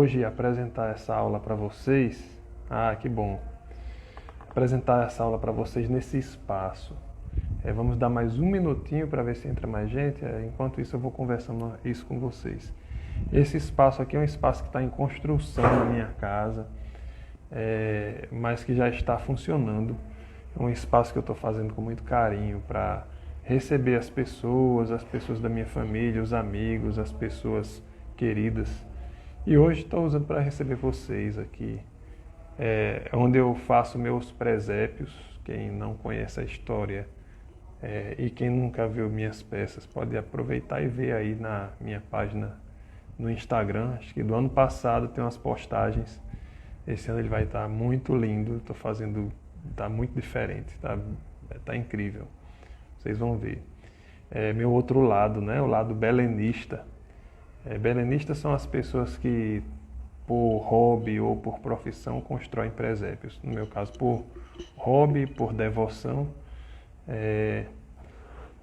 hoje apresentar essa aula para vocês. Que bom! Apresentar essa aula para vocês nesse espaço. Vamos dar mais um minutinho para ver se entra mais gente. Enquanto isso eu vou conversando isso com vocês. Esse espaço aqui é um espaço que está em construção na minha casa, mas que já está funcionando. É um espaço que eu estou fazendo com muito carinho para receber as pessoas da minha família, os amigos, as pessoas queridas. E hoje estou usando para receber vocês aqui, onde eu faço meus presépios. Quem não conhece a história e quem nunca viu minhas peças pode aproveitar e ver aí na minha página no Instagram. Acho que do ano passado tem umas postagens. Esse ano ele vai estar muito lindo. Estou fazendo, está muito diferente, tá incrível. Vocês vão ver. Meu outro lado, né? O lado belenista. Belenistas são as pessoas que, por hobby ou por profissão, constroem presépios. No meu caso, por hobby, por devoção.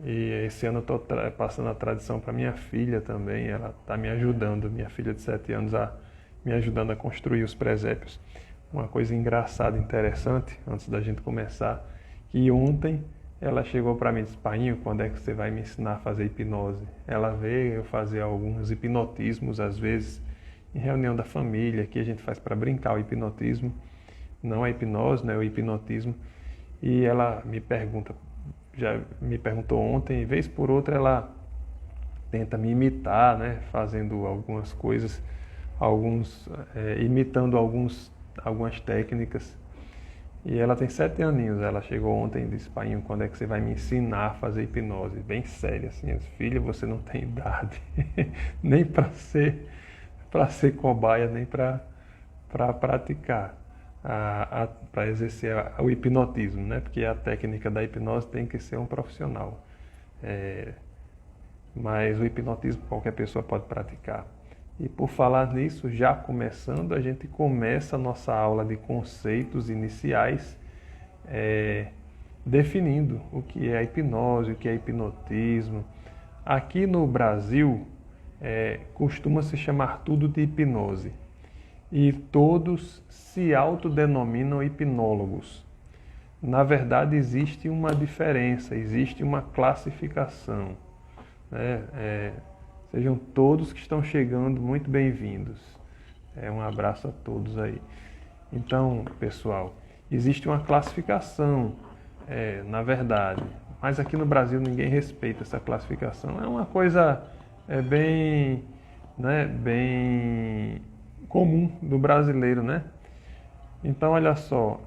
E esse ano eu estou passando a tradição para minha filha também. Ela está me ajudando, minha filha de 7 anos, me ajudando a construir os presépios. Uma coisa engraçada, interessante, antes da gente começar, que ontem ela chegou para mim e disse: "Painho, quando é que você vai me ensinar a fazer hipnose?" Ela vê eu fazer alguns hipnotismos, às vezes, em reunião da família, que a gente faz para brincar o hipnotismo. Não a hipnose, né? O hipnotismo. E ela me pergunta, já me perguntou ontem, vez por outra ela tenta me imitar, né? Fazendo algumas coisas, imitando algumas técnicas. E ela tem 7 aninhos. Ela chegou ontem e disse: "Painho, quando é que você vai me ensinar a fazer hipnose?" Bem séria assim. Eu disse: "Filha, você não tem idade nem para ser cobaia, nem para praticar, para exercer o hipnotismo, né? Porque a técnica da hipnose tem que ser um profissional. Mas o hipnotismo qualquer pessoa pode praticar." E por falar nisso, já começando, a gente começa a nossa aula de conceitos iniciais, definindo o que é a hipnose, o que é hipnotismo. Aqui no Brasil, costuma se chamar tudo de hipnose. E todos se autodenominam hipnólogos. Na verdade, existe uma diferença, existe uma classificação, né? Sejam todos que estão chegando muito bem-vindos. Um abraço a todos aí. Então, pessoal, existe uma classificação, na verdade, mas aqui no Brasil ninguém respeita essa classificação. É uma coisa bem comum do brasileiro, né? Então, olha só.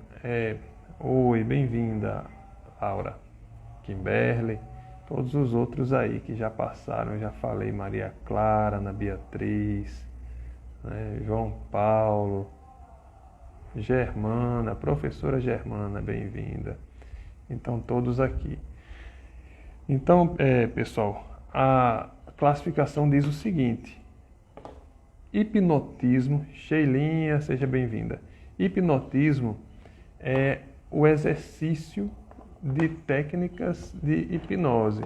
Oi, bem-vinda, Laura, Kimberly. Todos os outros aí que já passaram, eu já falei: Maria Clara, Ana Beatriz, né, João Paulo, Germana, professora Germana, bem-vinda. Então, todos aqui. Então, pessoal, a classificação diz o seguinte: hipnotismo, Sheilinha, seja bem-vinda. Hipnotismo é o exercício de técnicas de hipnose.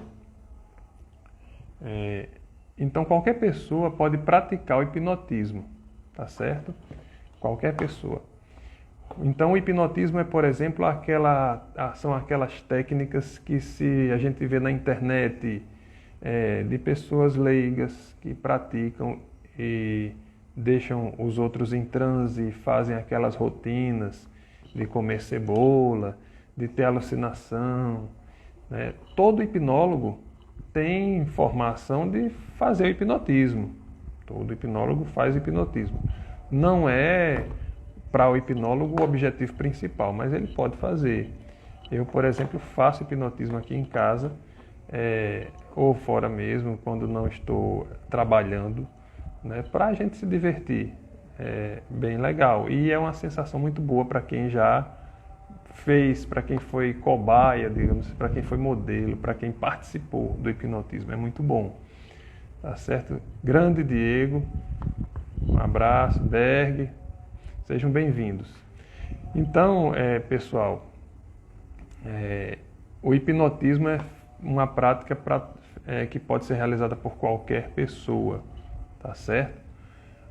Então, qualquer pessoa pode praticar o hipnotismo, tá certo? Qualquer pessoa. Então, o hipnotismo por exemplo, são aquelas técnicas que a gente vê na internet, de pessoas leigas que praticam e deixam os outros em transe, fazem aquelas rotinas de comer cebola, de ter alucinação, né? Todo hipnólogo tem formação de fazer o hipnotismo. Todo hipnólogo faz hipnotismo. Não é para o hipnólogo o objetivo principal, mas ele pode fazer. Eu, por exemplo, faço hipnotismo aqui em casa, ou fora mesmo, quando não estou trabalhando, né? Para a gente se divertir. É bem legal. E é uma sensação muito boa para quem já fez, para quem foi cobaia, digamos, para quem foi modelo, para quem participou do hipnotismo. É muito bom. Tá certo? Grande Diego, um abraço. Berg, sejam bem-vindos. Então, pessoal, o hipnotismo é uma prática que pode ser realizada por qualquer pessoa, tá certo?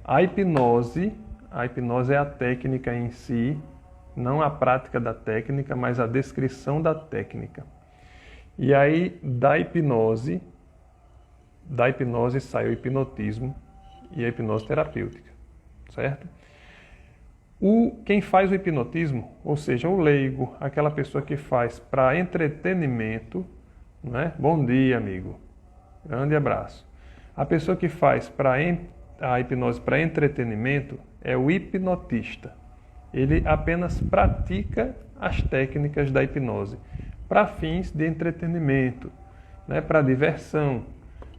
A hipnose é a técnica em si, não a prática da técnica, mas a descrição da técnica. E aí, da hipnose sai o hipnotismo e a hipnose terapêutica, certo? Quem faz o hipnotismo, ou seja, o leigo, aquela pessoa que faz para entretenimento, né? Bom dia, amigo. Grande abraço. A pessoa que faz a hipnose para entretenimento é o hipnotista. Ele apenas pratica as técnicas da hipnose para fins de entretenimento, né? Para diversão.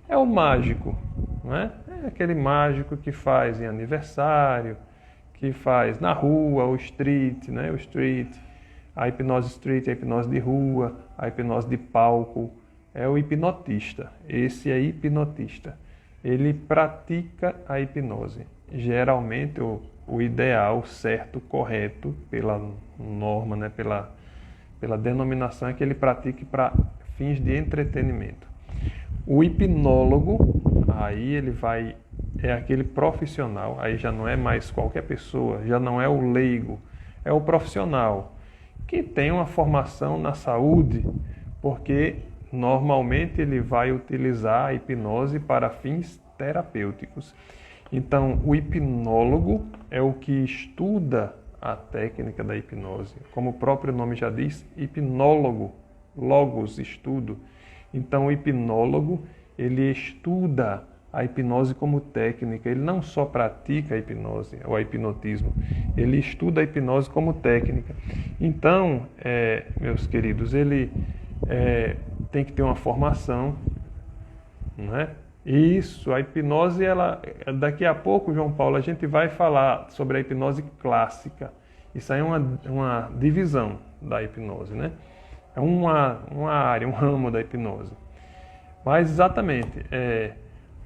É o mágico, né? É aquele mágico que faz em aniversário, que faz na rua, o street, né? O street, a hipnose street, a hipnose de rua, a hipnose de palco. É o hipnotista. Esse é hipnotista. Ele pratica a hipnose. Geralmente, o ideal, certo, correto, pela norma, né? pela denominação, é que ele pratique para fins de entretenimento. O hipnólogo, aí ele é aquele profissional, aí já não é mais qualquer pessoa, já não é o leigo, é o profissional que tem uma formação na saúde, porque normalmente ele vai utilizar a hipnose para fins terapêuticos. Então, o hipnólogo é o que estuda a técnica da hipnose. Como o próprio nome já diz, hipnólogo, logos, estudo. Então, o hipnólogo, ele estuda a hipnose como técnica. Ele não só pratica a hipnose ou a hipnotismo, ele estuda a hipnose como técnica. Então, meus queridos, ele tem que ter uma formação, né? Isso, a hipnose, daqui a pouco, João Paulo, a gente vai falar sobre a hipnose clássica. Isso aí é uma divisão da hipnose, né? É uma área, um ramo da hipnose. Mas, exatamente,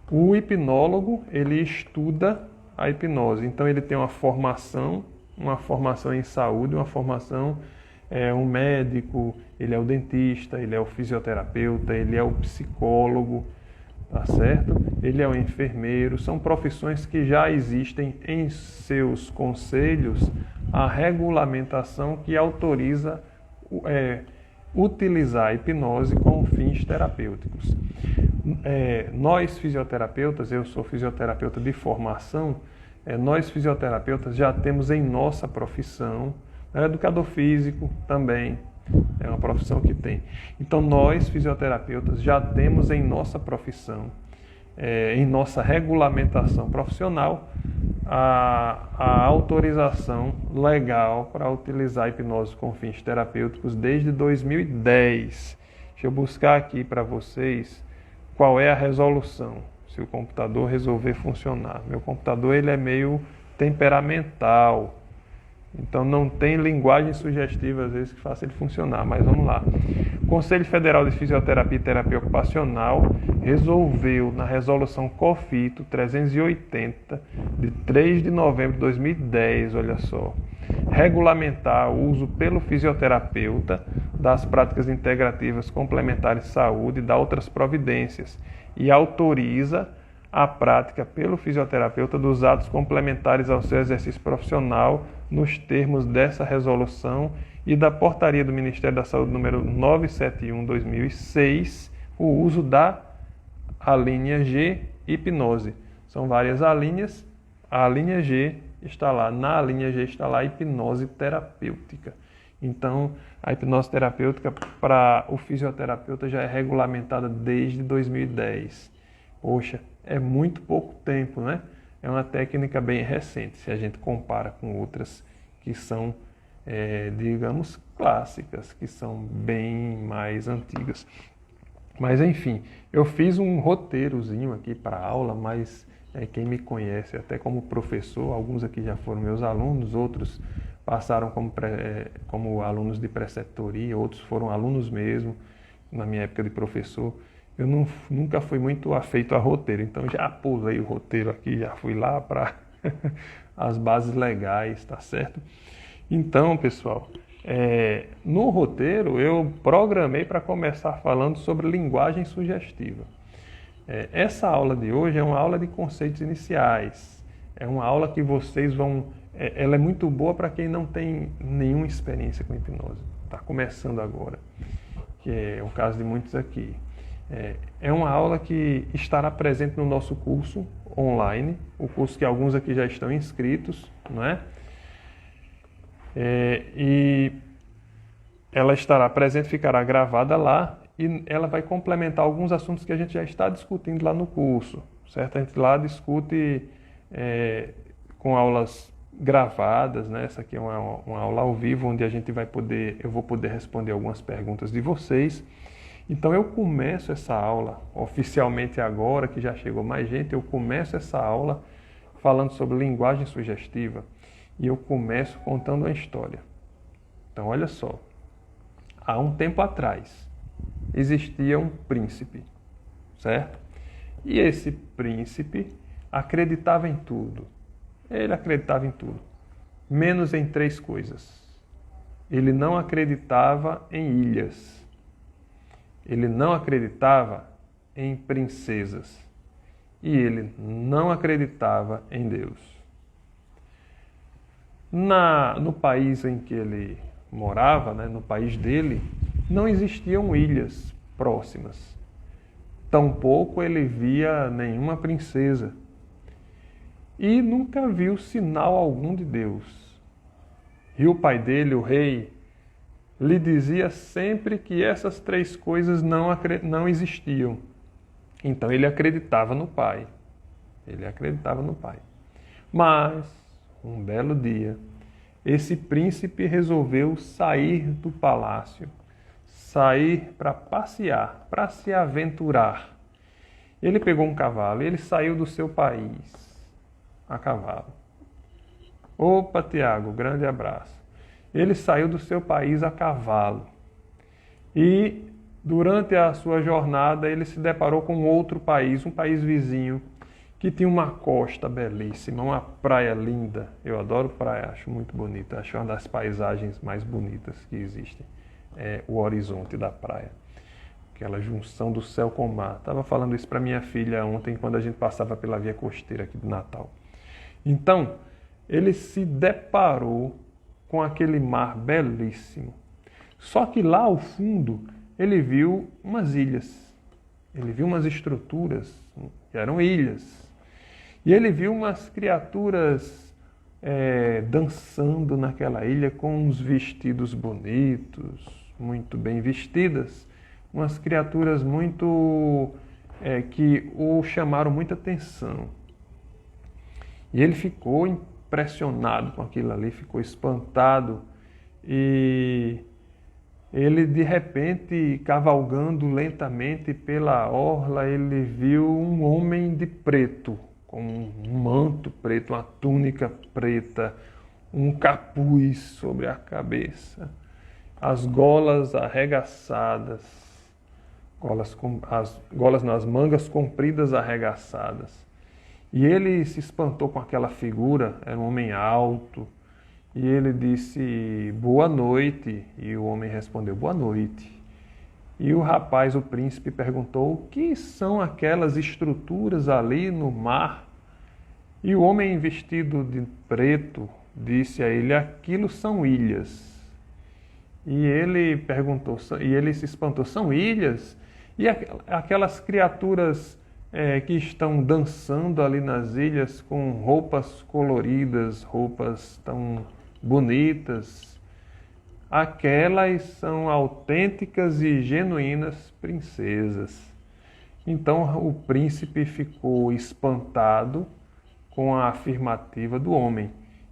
o hipnólogo, ele estuda a hipnose. Então, ele tem uma formação em saúde, uma formação, um médico, ele é o dentista, ele é o fisioterapeuta, ele é o psicólogo, tá certo? Ele é o enfermeiro. São profissões que já existem em seus conselhos a regulamentação que autoriza utilizar a hipnose com fins terapêuticos. Nós fisioterapeutas, eu sou fisioterapeuta de formação, nós fisioterapeutas já temos em nossa profissão, educador físico também, é uma profissão que tem. Então nós fisioterapeutas já temos em nossa profissão, em nossa regulamentação profissional, a autorização legal para utilizar a hipnose com fins terapêuticos desde 2010. Deixa eu buscar aqui para vocês qual é a resolução, se o computador resolver funcionar. Meu computador ele é meio temperamental, então não tem linguagem sugestiva às vezes que faça ele funcionar, mas vamos lá. O Conselho Federal de Fisioterapia e Terapia Ocupacional resolveu, na resolução COFITO 380, de 3 de novembro de 2010, olha só, regulamentar o uso pelo fisioterapeuta das práticas integrativas complementares de saúde e das outras providências e autoriza a prática pelo fisioterapeuta dos atos complementares ao seu exercício profissional nos termos dessa resolução e da portaria do Ministério da Saúde número 971/2006, o uso da alínea G, hipnose. São várias alíneas, a alínea G está lá, na alínea G está lá a hipnose terapêutica. Então, a hipnose terapêutica para o fisioterapeuta já é regulamentada desde 2010. Poxa, é muito pouco tempo, né? É uma técnica bem recente, se a gente compara com outras que são, digamos, clássicas, que são bem mais antigas. Mas, enfim, eu fiz um roteirozinho aqui para a aula, mas quem me conhece até como professor, alguns aqui já foram meus alunos, outros passaram como alunos de preceptoria, outros foram alunos mesmo, na minha época de professor. Eu nunca fui muito afeito a roteiro, então já pulei o roteiro aqui, já fui lá para as bases legais, tá certo? Então, pessoal, no roteiro eu programei para começar falando sobre linguagem sugestiva. Essa aula de hoje é uma aula de conceitos iniciais, É uma aula que vocês vão... Ela é muito boa para quem não tem nenhuma experiência com hipnose. Está começando agora, que é o caso de muitos aqui. É uma aula que estará presente no nosso curso online, o curso que alguns aqui já estão inscritos, não é? E ela estará presente, ficará gravada lá e ela vai complementar alguns assuntos que a gente já está discutindo lá no curso, certo? A gente lá discute com aulas gravadas, né? Essa aqui é uma aula ao vivo, onde eu vou poder responder algumas perguntas de vocês. Então eu começo essa aula oficialmente agora, que já chegou mais gente, eu começo essa aula falando sobre linguagem sugestiva e eu começo contando uma história. Então olha só, há um tempo atrás existia um príncipe, certo? E esse príncipe acreditava em tudo. Ele acreditava em tudo, menos em 3 coisas. Ele não acreditava em ilhas. Ele não acreditava em princesas. E ele não acreditava em Deus. No país em que ele morava, né, no país dele, não existiam ilhas próximas. Tampouco ele via nenhuma princesa. E nunca viu sinal algum de Deus. E o pai dele, o rei, lhe dizia sempre que essas 3 coisas não existiam. Então ele acreditava no pai. Ele acreditava no pai. Mas, um belo dia, esse príncipe resolveu sair do palácio, sair para passear, para se aventurar. Ele pegou um cavalo e ele saiu do seu país a cavalo. Opa, Tiago, grande abraço. Ele saiu do seu país a cavalo. E durante a sua jornada ele se deparou com outro país, um país vizinho, que tinha uma costa belíssima, uma praia linda. Eu adoro praia, acho muito bonita. Acho uma das paisagens mais bonitas que existem. É o horizonte da praia. Aquela junção do céu com o mar. Estava falando isso para minha filha ontem, quando a gente passava pela via costeira aqui do Natal. Então, ele se deparou com aquele mar belíssimo. Só que lá ao fundo, ele viu umas ilhas. Ele viu umas estruturas, que eram ilhas. E ele viu umas criaturas dançando naquela ilha com uns vestidos bonitos, muito bem vestidas. Umas criaturas muito que o chamaram muita atenção. E ele ficou impressionado com aquilo ali, ficou espantado. E ele, de repente, cavalgando lentamente pela orla, ele viu um homem de preto, com um manto preto, uma túnica preta, um capuz sobre a as golas arregaçadas, as mangas compridas arregaçadas. E ele se espantou com aquela figura, era um homem alto, e ele disse, boa noite, e o homem respondeu, boa noite. E o rapaz, o príncipe, perguntou, o que são aquelas estruturas ali no mar? E o homem vestido de preto disse a ele, aquilo são ilhas. E ele perguntou, e ele se espantou, são ilhas? E aquelas criaturas que estão dançando ali nas ilhas com roupas coloridas, roupas tão bonitas, aquelas são autênticas e genuínas princesas. Então o príncipe ficou espantado com a afirmativa do homem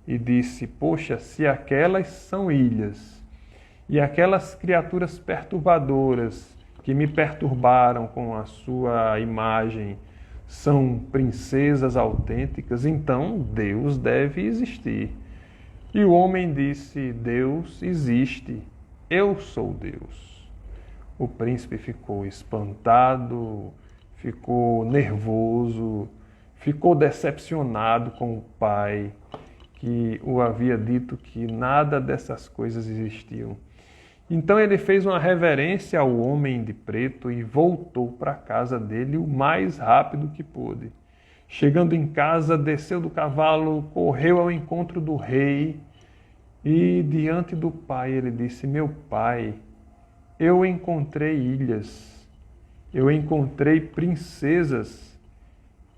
e disse, poxa, se aquelas são ilhas e aquelas criaturas perturbadoras que me perturbaram com a sua imagem são princesas autênticas, então Deus deve existir. E o homem disse, Deus existe, eu sou Deus. O príncipe ficou espantado, ficou nervoso, ficou decepcionado com o pai, que o havia dito que nada dessas coisas existiam. Então ele fez uma reverência ao homem de preto e voltou para a casa dele o mais rápido que pôde. Chegando em casa, desceu do cavalo, correu ao encontro do rei e diante do pai ele disse: meu pai, eu encontrei ilhas, eu encontrei princesas,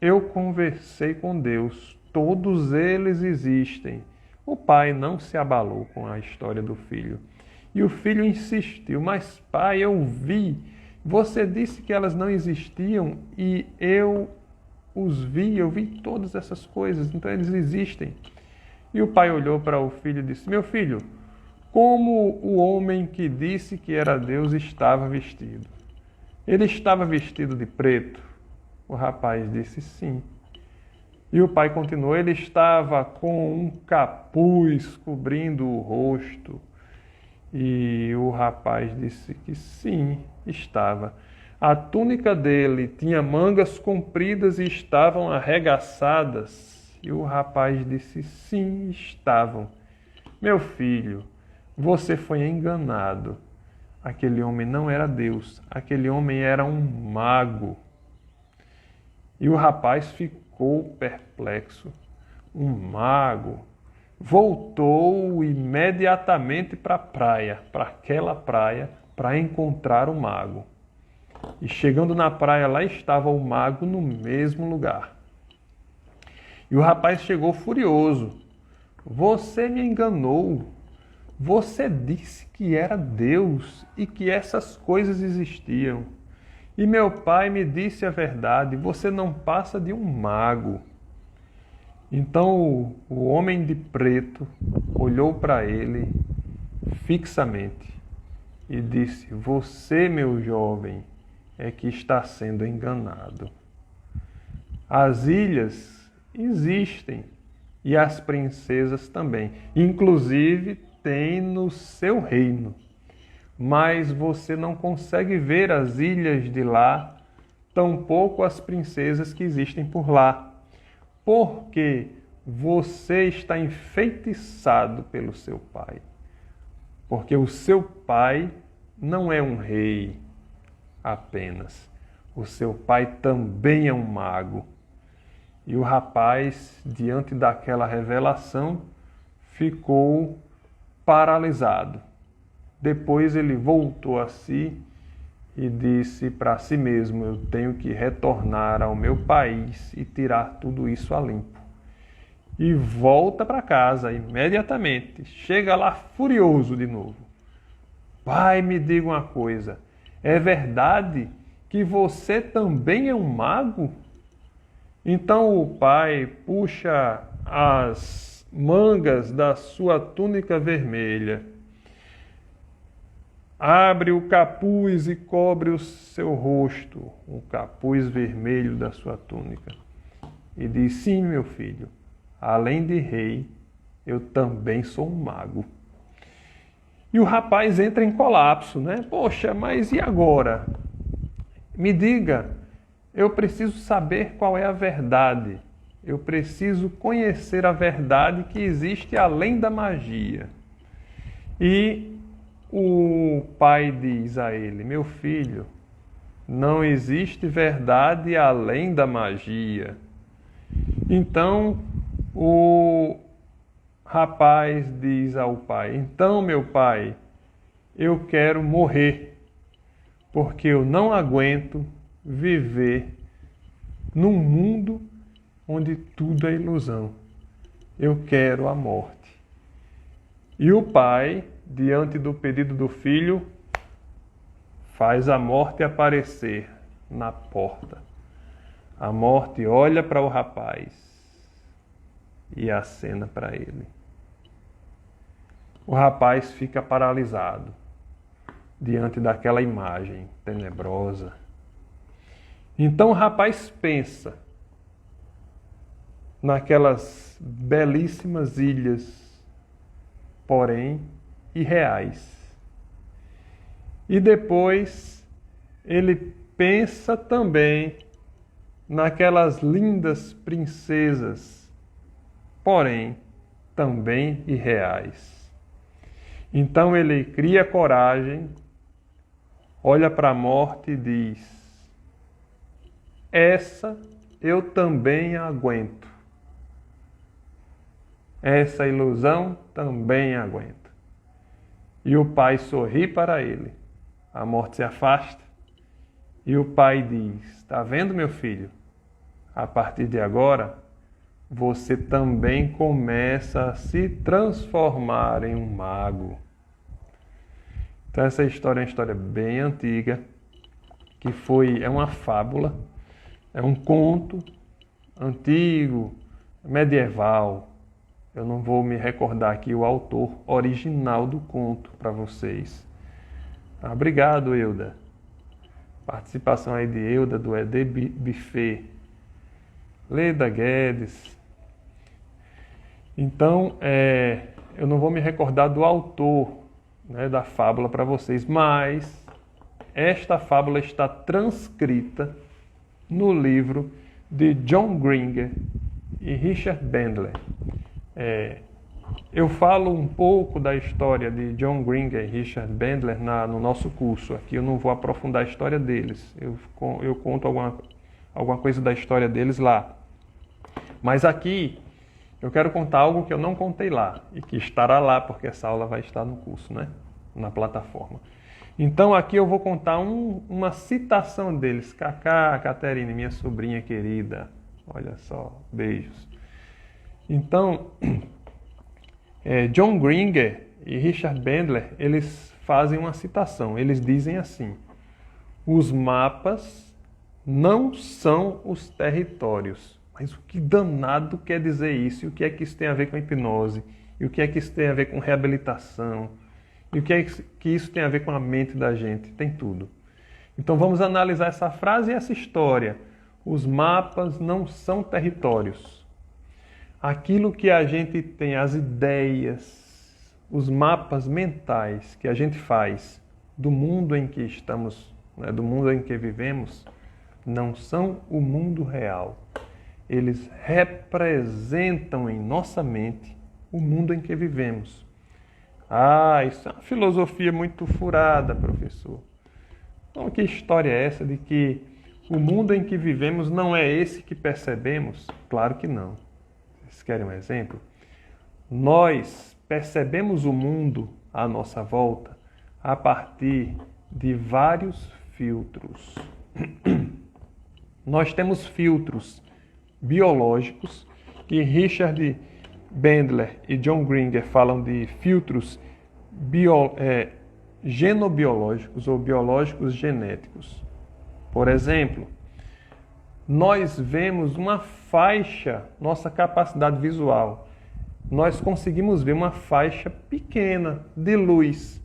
eu conversei com Deus, todos eles existem. O pai não se abalou com a história do filho. E o filho insistiu: mas pai, eu vi, você disse que elas não existiam e eu eu vi todas essas coisas, então eles existem. E o pai olhou para o filho e disse: meu filho, como o homem que disse que era Deus estava vestido? Ele estava vestido de preto? O rapaz disse: sim. E o pai continuou: ele estava com um capuz cobrindo o rosto. E o rapaz disse que sim, estava. A túnica dele tinha mangas compridas e estavam arregaçadas. E o rapaz disse: sim, estavam. Meu filho, você foi enganado. Aquele homem não era Deus, aquele homem era um mago. E o rapaz ficou perplexo. Um mago. Voltou imediatamente para a praia, para aquela praia, para encontrar o mago. E chegando na praia, lá estava o mago no mesmo lugar. E o rapaz chegou furioso. Você me enganou. Você disse que era Deus e que essas coisas existiam. E meu pai me disse a verdade. Você não passa de um mago. Então o homem de preto olhou para ele fixamente e disse: você, meu jovem, é que está sendo enganado. As ilhas existem e as princesas também. Inclusive tem no seu reino. Mas você não consegue ver as ilhas de lá, tampouco as princesas que existem por lá. Porque você está enfeitiçado pelo seu pai. Porque o seu pai não é um rei apenas. O seu pai também é um mago. E o rapaz, diante daquela revelação, ficou paralisado. Depois ele voltou a si e disse para si mesmo: eu tenho que retornar ao meu país e tirar tudo isso a limpo. E volta para casa imediatamente. Chega lá furioso de novo. Pai, me diga uma coisa. É verdade que você também é um mago? Então o pai puxa as mangas da sua túnica vermelha, abre o capuz e cobre o seu rosto, o capuz vermelho da sua túnica, e diz: sim, meu filho, além de rei, eu também sou um mago. E o rapaz entra em colapso, né? Poxa, mas e agora? Me diga, eu preciso saber qual é a verdade. Eu preciso conhecer a verdade que existe além da magia. E o pai diz a ele: meu filho, não existe verdade além da magia. Então o rapaz diz ao pai: então, meu pai, eu quero morrer, porque eu não aguento viver num mundo onde tudo é ilusão. Eu quero a morte. E o pai, diante do pedido do filho, faz a morte aparecer na porta. A morte olha para o rapaz e acena para ele. O rapaz fica paralisado diante daquela imagem tenebrosa. Então o rapaz pensa naquelas belíssimas ilhas, porém irreais. E depois ele pensa também naquelas lindas princesas, porém também irreais. Então ele cria coragem, olha para a morte e diz: essa eu também aguento. Essa ilusão também aguenta. E o pai sorri para ele. A morte se afasta. E o pai diz: está vendo, meu filho? A partir de agora, você também começa a se transformar em um mago. Então essa história é uma história bem antiga, que é uma fábula, é um conto antigo, medieval. Eu não vou me recordar aqui o autor original do conto para vocês. Obrigado, Euda. Participação aí de Euda, do ED Buffet. Leda Guedes. Então, eu não vou me recordar do autor, né, da fábula para vocês, mas esta fábula está transcrita no livro de John Gringer e Richard Bandler. Eu falo um pouco da história de John Gringer e Richard Bandler no nosso curso. Aqui eu não vou aprofundar a história deles. Eu conto alguma coisa da história deles lá. Mas aqui eu quero contar algo que eu não contei lá e que estará lá, porque essa aula vai estar no curso, né? Na plataforma. Então aqui eu vou contar uma citação deles. Cacá, Caterine, minha sobrinha querida. Olha só, beijos. Então, John Gringer e Richard Bandler, eles fazem uma citação. Eles dizem assim: os mapas não são os territórios. Mas o que danado quer dizer isso? E o que é que isso tem a ver com hipnose? E o que é que isso tem a ver com reabilitação? E o que é que isso tem a ver com a mente da gente? Tem tudo. Então vamos analisar essa frase e essa história. Os mapas não são territórios. Aquilo que a gente tem, as ideias, os mapas mentais que a gente faz do mundo em que estamos, né, do mundo em que vivemos, não são o mundo real. Eles representam em nossa mente o mundo em que vivemos. Isso é uma filosofia muito furada, professor. Então, que história é essa de que o mundo em que vivemos não é esse que percebemos? Claro que não. Vocês querem um exemplo? Nós percebemos o mundo à nossa volta a partir de vários filtros. Nós temos filtros biológicos, que Richard Bandler e John Gringer falam de filtros genobiológicos ou biológicos genéticos. Por exemplo, nós vemos uma faixa, nossa capacidade visual, nós conseguimos ver uma faixa pequena de luz.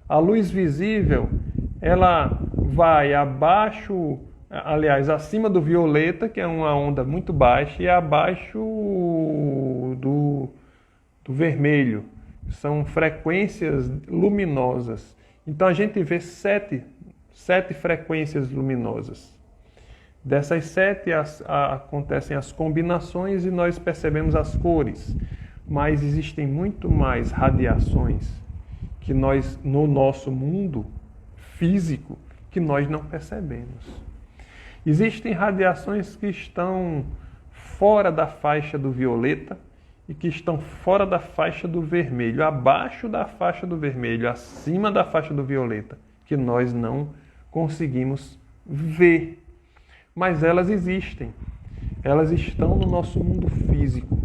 A luz visível, ela vai abaixo, aliás, acima do violeta, que é uma onda muito baixa, e abaixo do vermelho. São frequências luminosas. Então a gente vê sete frequências luminosas. Dessas 7 acontecem as combinações e nós percebemos as cores. Mas existem muito mais radiações que nós, no nosso mundo físico, que nós não percebemos. Existem radiações que estão fora da faixa do violeta e que estão fora da faixa do vermelho, abaixo da faixa do vermelho, acima da faixa do violeta, que nós não conseguimos ver. Mas elas existem. Elas estão no nosso mundo físico,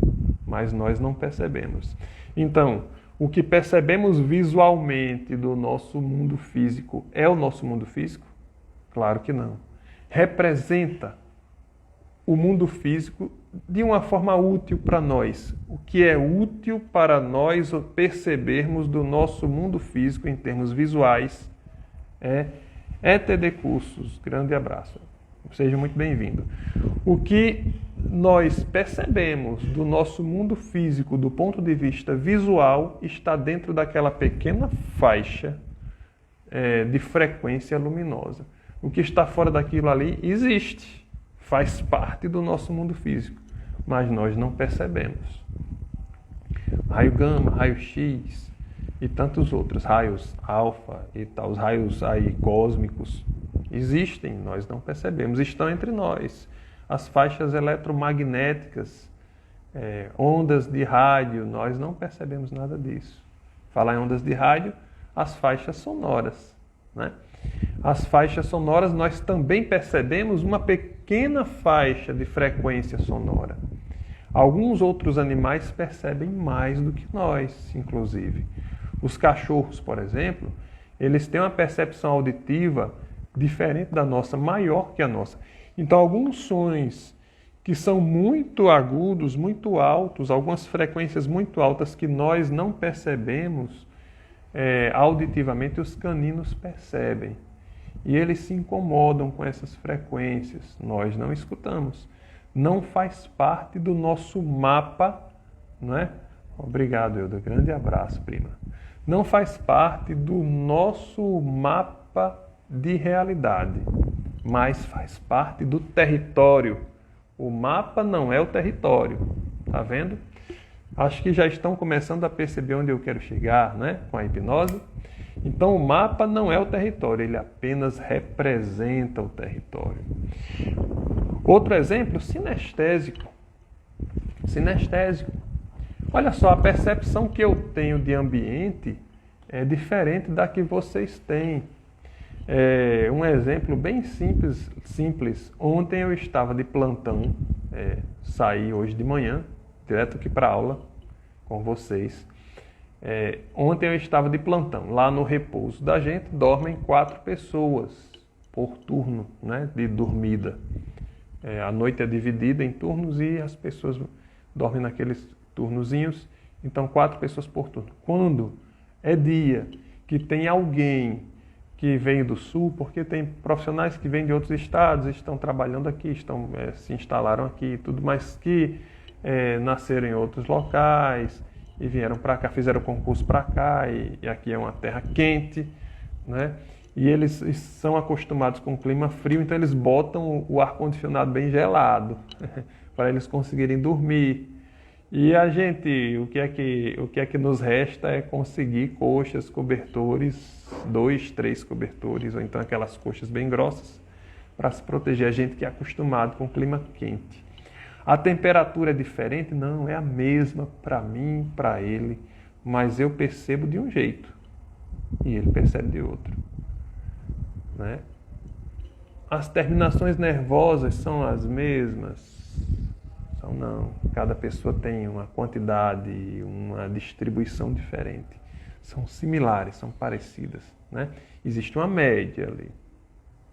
mas nós não percebemos. Então, o que percebemos visualmente do nosso mundo físico é o nosso mundo físico? Claro que não. Representa o mundo físico de uma forma útil para nós. O que é útil para nós percebermos do nosso mundo físico em termos visuais é ETD Cursos. Grande abraço. Seja muito bem-vindo. O que nós percebemos do nosso mundo físico do ponto de vista visual está dentro daquela pequena faixa de frequência luminosa. O que está fora daquilo ali existe, faz parte do nosso mundo físico, mas nós não percebemos. Raio gama, raio X e tantos outros, raios alfa e tal, os raios aí cósmicos existem, nós não percebemos, estão entre nós. as faixas eletromagnéticas, ondas de rádio, nós não percebemos nada disso. Falar em ondas de rádio, as faixas sonoras, né? As faixas sonoras, nós também percebemos uma pequena faixa de frequência sonora. Alguns outros animais percebem mais do que nós, inclusive. Os cachorros, por exemplo, eles têm uma percepção auditiva diferente da nossa, maior que a nossa. Então, alguns sons que são muito agudos, muito altos, algumas frequências muito altas que nós não percebemos auditivamente, os caninos percebem. E eles se incomodam com essas frequências. Nós não escutamos. Não faz parte do nosso mapa, não é? Obrigado, Euda. Grande abraço, prima. Não faz parte do nosso mapa de realidade, mas faz parte do território. O mapa não é o território, tá vendo? Acho que já estão começando a perceber onde eu quero chegar, né? Com a hipnose. Então, o mapa não é o território, ele apenas representa o território. Outro exemplo, sinestésico. Sinestésico. Olha só, a percepção que eu tenho de ambiente é diferente da que vocês têm. Um exemplo bem simples. Ontem eu estava de plantão, saí hoje de manhã, direto aqui para a aula com vocês. Ontem eu estava de plantão. Lá no repouso da gente dormem 4 pessoas por turno, né, de dormida. A noite é dividida em turnos e as pessoas dormem naqueles turnozinhos. Então 4 pessoas por turno. Quando é dia que tem alguém que vem do sul, porque tem profissionais que vêm de outros estados, estão trabalhando aqui, se instalaram aqui, tudo, mas que nasceram em outros locais e vieram para cá, fizeram concurso para cá, e aqui é uma terra quente, né? E eles são acostumados com o clima frio, então eles botam o ar-condicionado bem gelado para eles conseguirem dormir. E a gente, o que é que nos resta é conseguir coxas, cobertores, 2, 3 cobertores, ou então aquelas coxas bem grossas, para se proteger. A gente que é acostumado com o clima quente. A temperatura é diferente? Não, é a mesma para mim, para ele, mas eu percebo de um jeito e ele percebe de outro, né? As terminações nervosas são as mesmas? Não, cada pessoa tem uma quantidade, uma distribuição diferente. São similares, são parecidas, né? Existe uma média ali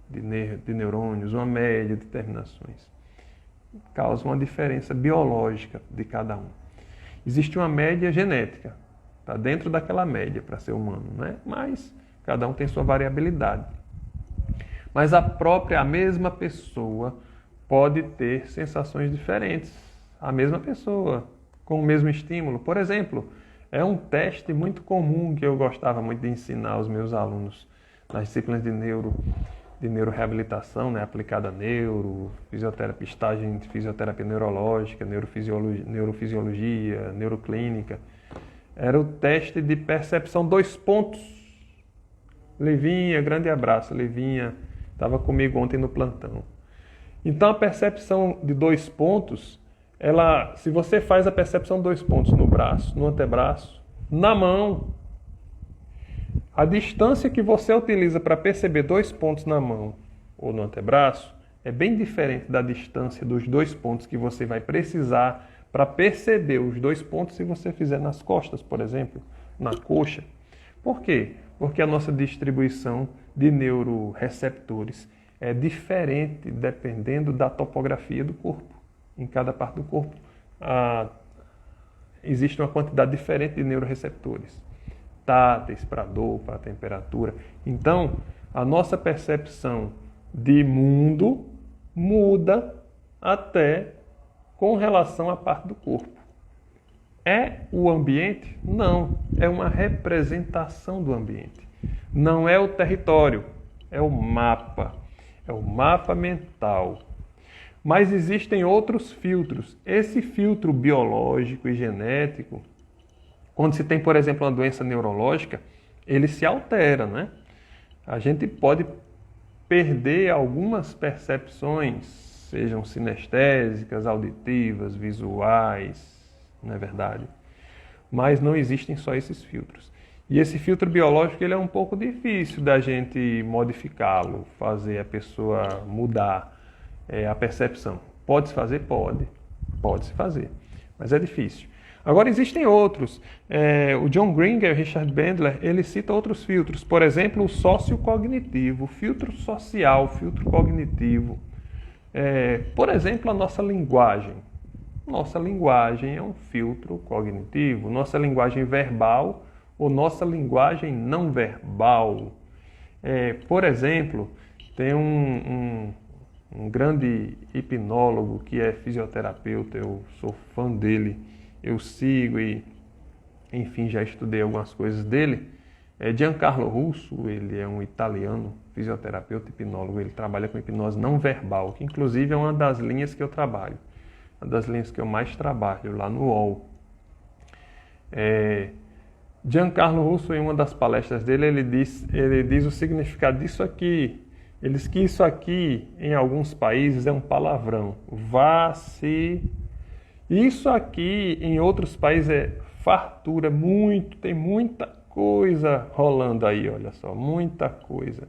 de neurônios, uma média de terminações. Causa uma diferença biológica de cada um. Existe uma média genética, está dentro daquela média para ser humano, né? Mas cada um tem sua variabilidade. Mas a mesma pessoa pode ter sensações diferentes. A mesma pessoa, com o mesmo estímulo. Por exemplo, é um teste muito comum que eu gostava muito de ensinar aos meus alunos nas disciplinas de neuroreabilitação, né, aplicada a neuro, fisioterapia, estágio de fisioterapia neurológica, neurofisiologia, neuroclínica. Era o teste de percepção 2 pontos. Levinha, grande abraço. Levinha estava comigo ontem no plantão. Então, a percepção de 2 pontos, se você faz a percepção de 2 pontos no braço, no antebraço, na mão, a distância que você utiliza para perceber 2 pontos na mão ou no antebraço é bem diferente da distância dos 2 pontos que você vai precisar para perceber os 2 pontos se você fizer nas costas, por exemplo, na coxa. Por quê? Porque a nossa distribuição de neuroreceptores é diferente dependendo da topografia do corpo. Em cada parte do corpo existe uma quantidade diferente de neuroreceptores, táteis para dor, para temperatura. Então, a nossa percepção de mundo muda até com relação à parte do corpo. É o ambiente? Não, é uma representação do ambiente. Não é o território, é o mapa. É o mapa mental. Mas existem outros filtros. Esse filtro biológico e genético, quando se tem, por exemplo, uma doença neurológica, ele se altera, né? A gente pode perder algumas percepções sejam sinestésicas, auditivas, visuais, não é verdade? Mas não existem só esses filtros. E esse filtro biológico ele é um pouco difícil da gente modificá-lo, fazer a pessoa mudar a percepção. Pode-se fazer? Pode-se fazer, mas é difícil. Agora existem outros. O John Gringer e o Richard Bandler, ele cita outros filtros. Por exemplo, o sociocognitivo, o filtro social, o filtro cognitivo. Por exemplo, a nossa linguagem. Nossa linguagem é um filtro cognitivo. Nossa linguagem verbal ou nossa linguagem não verbal. Por exemplo, tem um grande hipnólogo que é fisioterapeuta, eu sou fã dele, eu sigo e, enfim, já estudei algumas coisas dele. Giancarlo Russo, ele é um italiano, fisioterapeuta e hipnólogo, ele trabalha com hipnose não verbal, que inclusive é uma das linhas que eu trabalho, uma das linhas que eu mais trabalho lá no UOL. Giancarlo Russo, em uma das palestras dele, ele diz o significado disso aqui. Ele diz que isso aqui, em alguns países, é um palavrão. Isso aqui, em outros países, é fartura, tem muita coisa rolando aí, olha só, muita coisa.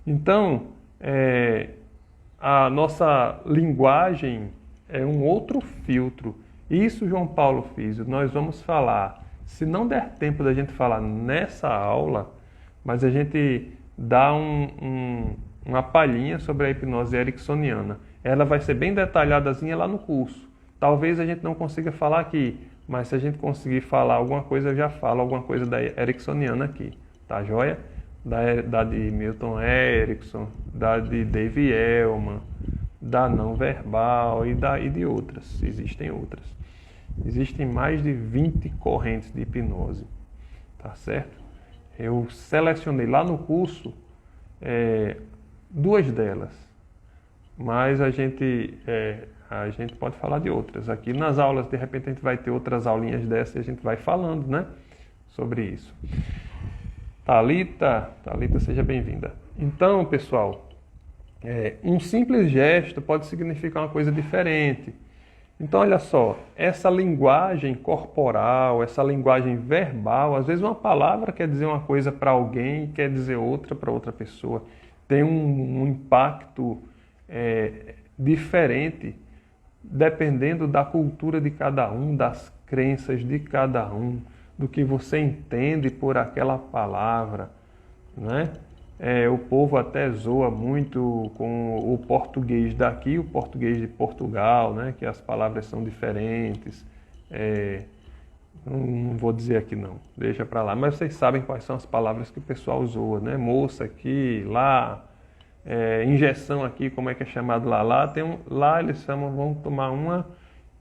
Então, a nossa linguagem é um outro filtro. Isso João Paulo Físio, nós vamos falar. Se não der tempo da gente falar nessa aula, mas a gente dá uma palhinha sobre a hipnose ericksoniana. Ela vai ser bem detalhadazinha lá no curso. Talvez a gente não consiga falar aqui, mas se a gente conseguir falar alguma coisa, eu já falo alguma coisa da ericksoniana aqui. Tá joia? Da de Milton Erickson, da de Dave Elman, da não verbal e de outras. Existem outras. Existem mais de 20 correntes de hipnose, tá certo? Eu selecionei lá no curso 2 delas, mas a gente pode falar de outras. Aqui nas aulas, de repente, a gente vai ter outras aulinhas dessas e a gente vai falando, né, sobre isso. Thalita, seja bem-vinda. Então, pessoal, um simples gesto pode significar uma coisa diferente. Então, olha só, essa linguagem corporal, essa linguagem verbal, às vezes uma palavra quer dizer uma coisa para alguém e quer dizer outra para outra pessoa. Tem um impacto diferente dependendo da cultura de cada um, das crenças de cada um, do que você entende por aquela palavra, né? O povo até zoa muito com o português daqui e o português de Portugal, né? Que as palavras são diferentes. Não vou dizer aqui não, deixa para lá. Mas vocês sabem quais são as palavras que o pessoal zoa, né? Moça aqui, lá, injeção aqui, como é que é chamado lá? Lá eles chamam, vão tomar uma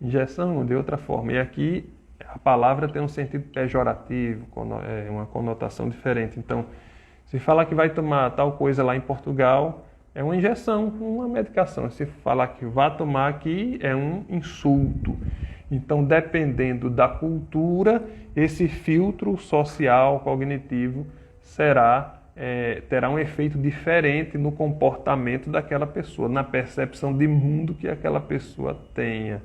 injeção de outra forma. E aqui a palavra tem um sentido pejorativo, uma conotação diferente. Então, se falar que vai tomar tal coisa lá em Portugal, é uma injeção, uma medicação. Se falar que vai tomar aqui, é um insulto. Então, dependendo da cultura, esse filtro social, cognitivo, terá um efeito diferente no comportamento daquela pessoa, na percepção de mundo que aquela pessoa tenha.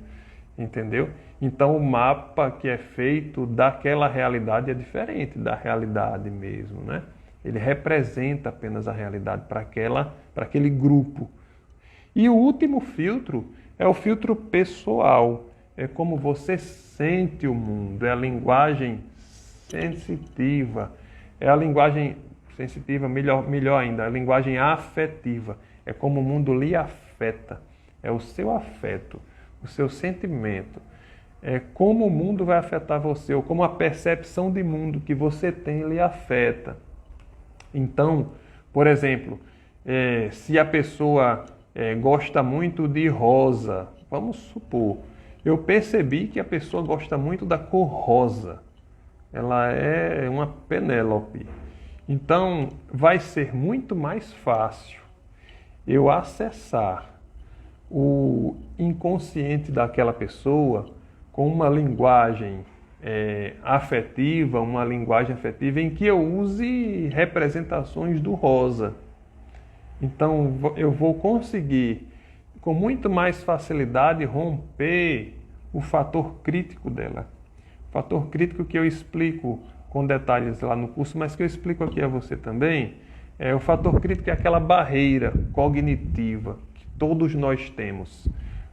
Entendeu? Então, o mapa que é feito daquela realidade é diferente da realidade mesmo, né? Ele representa apenas a realidade para aquele grupo. E o último filtro é o filtro pessoal. É como você sente o mundo, é a linguagem sensitiva. É a linguagem sensitiva, melhor ainda, a linguagem afetiva. É como o mundo lhe afeta. É o seu afeto, o seu sentimento. É como o mundo vai afetar você, ou como a percepção de mundo que você tem lhe afeta. Então, por exemplo, se a pessoa gosta muito de rosa, vamos supor, eu percebi que a pessoa gosta muito da cor rosa. Ela é uma Penélope. Então, vai ser muito mais fácil eu acessar o inconsciente daquela pessoa com uma linguagem afetiva, uma linguagem afetiva em que eu use representações do rosa. Então, eu vou conseguir com muito mais facilidade romper o fator crítico dela. O fator crítico que eu explico com detalhes lá no curso, mas que eu explico aqui a você também, o fator crítico é aquela barreira cognitiva que todos nós temos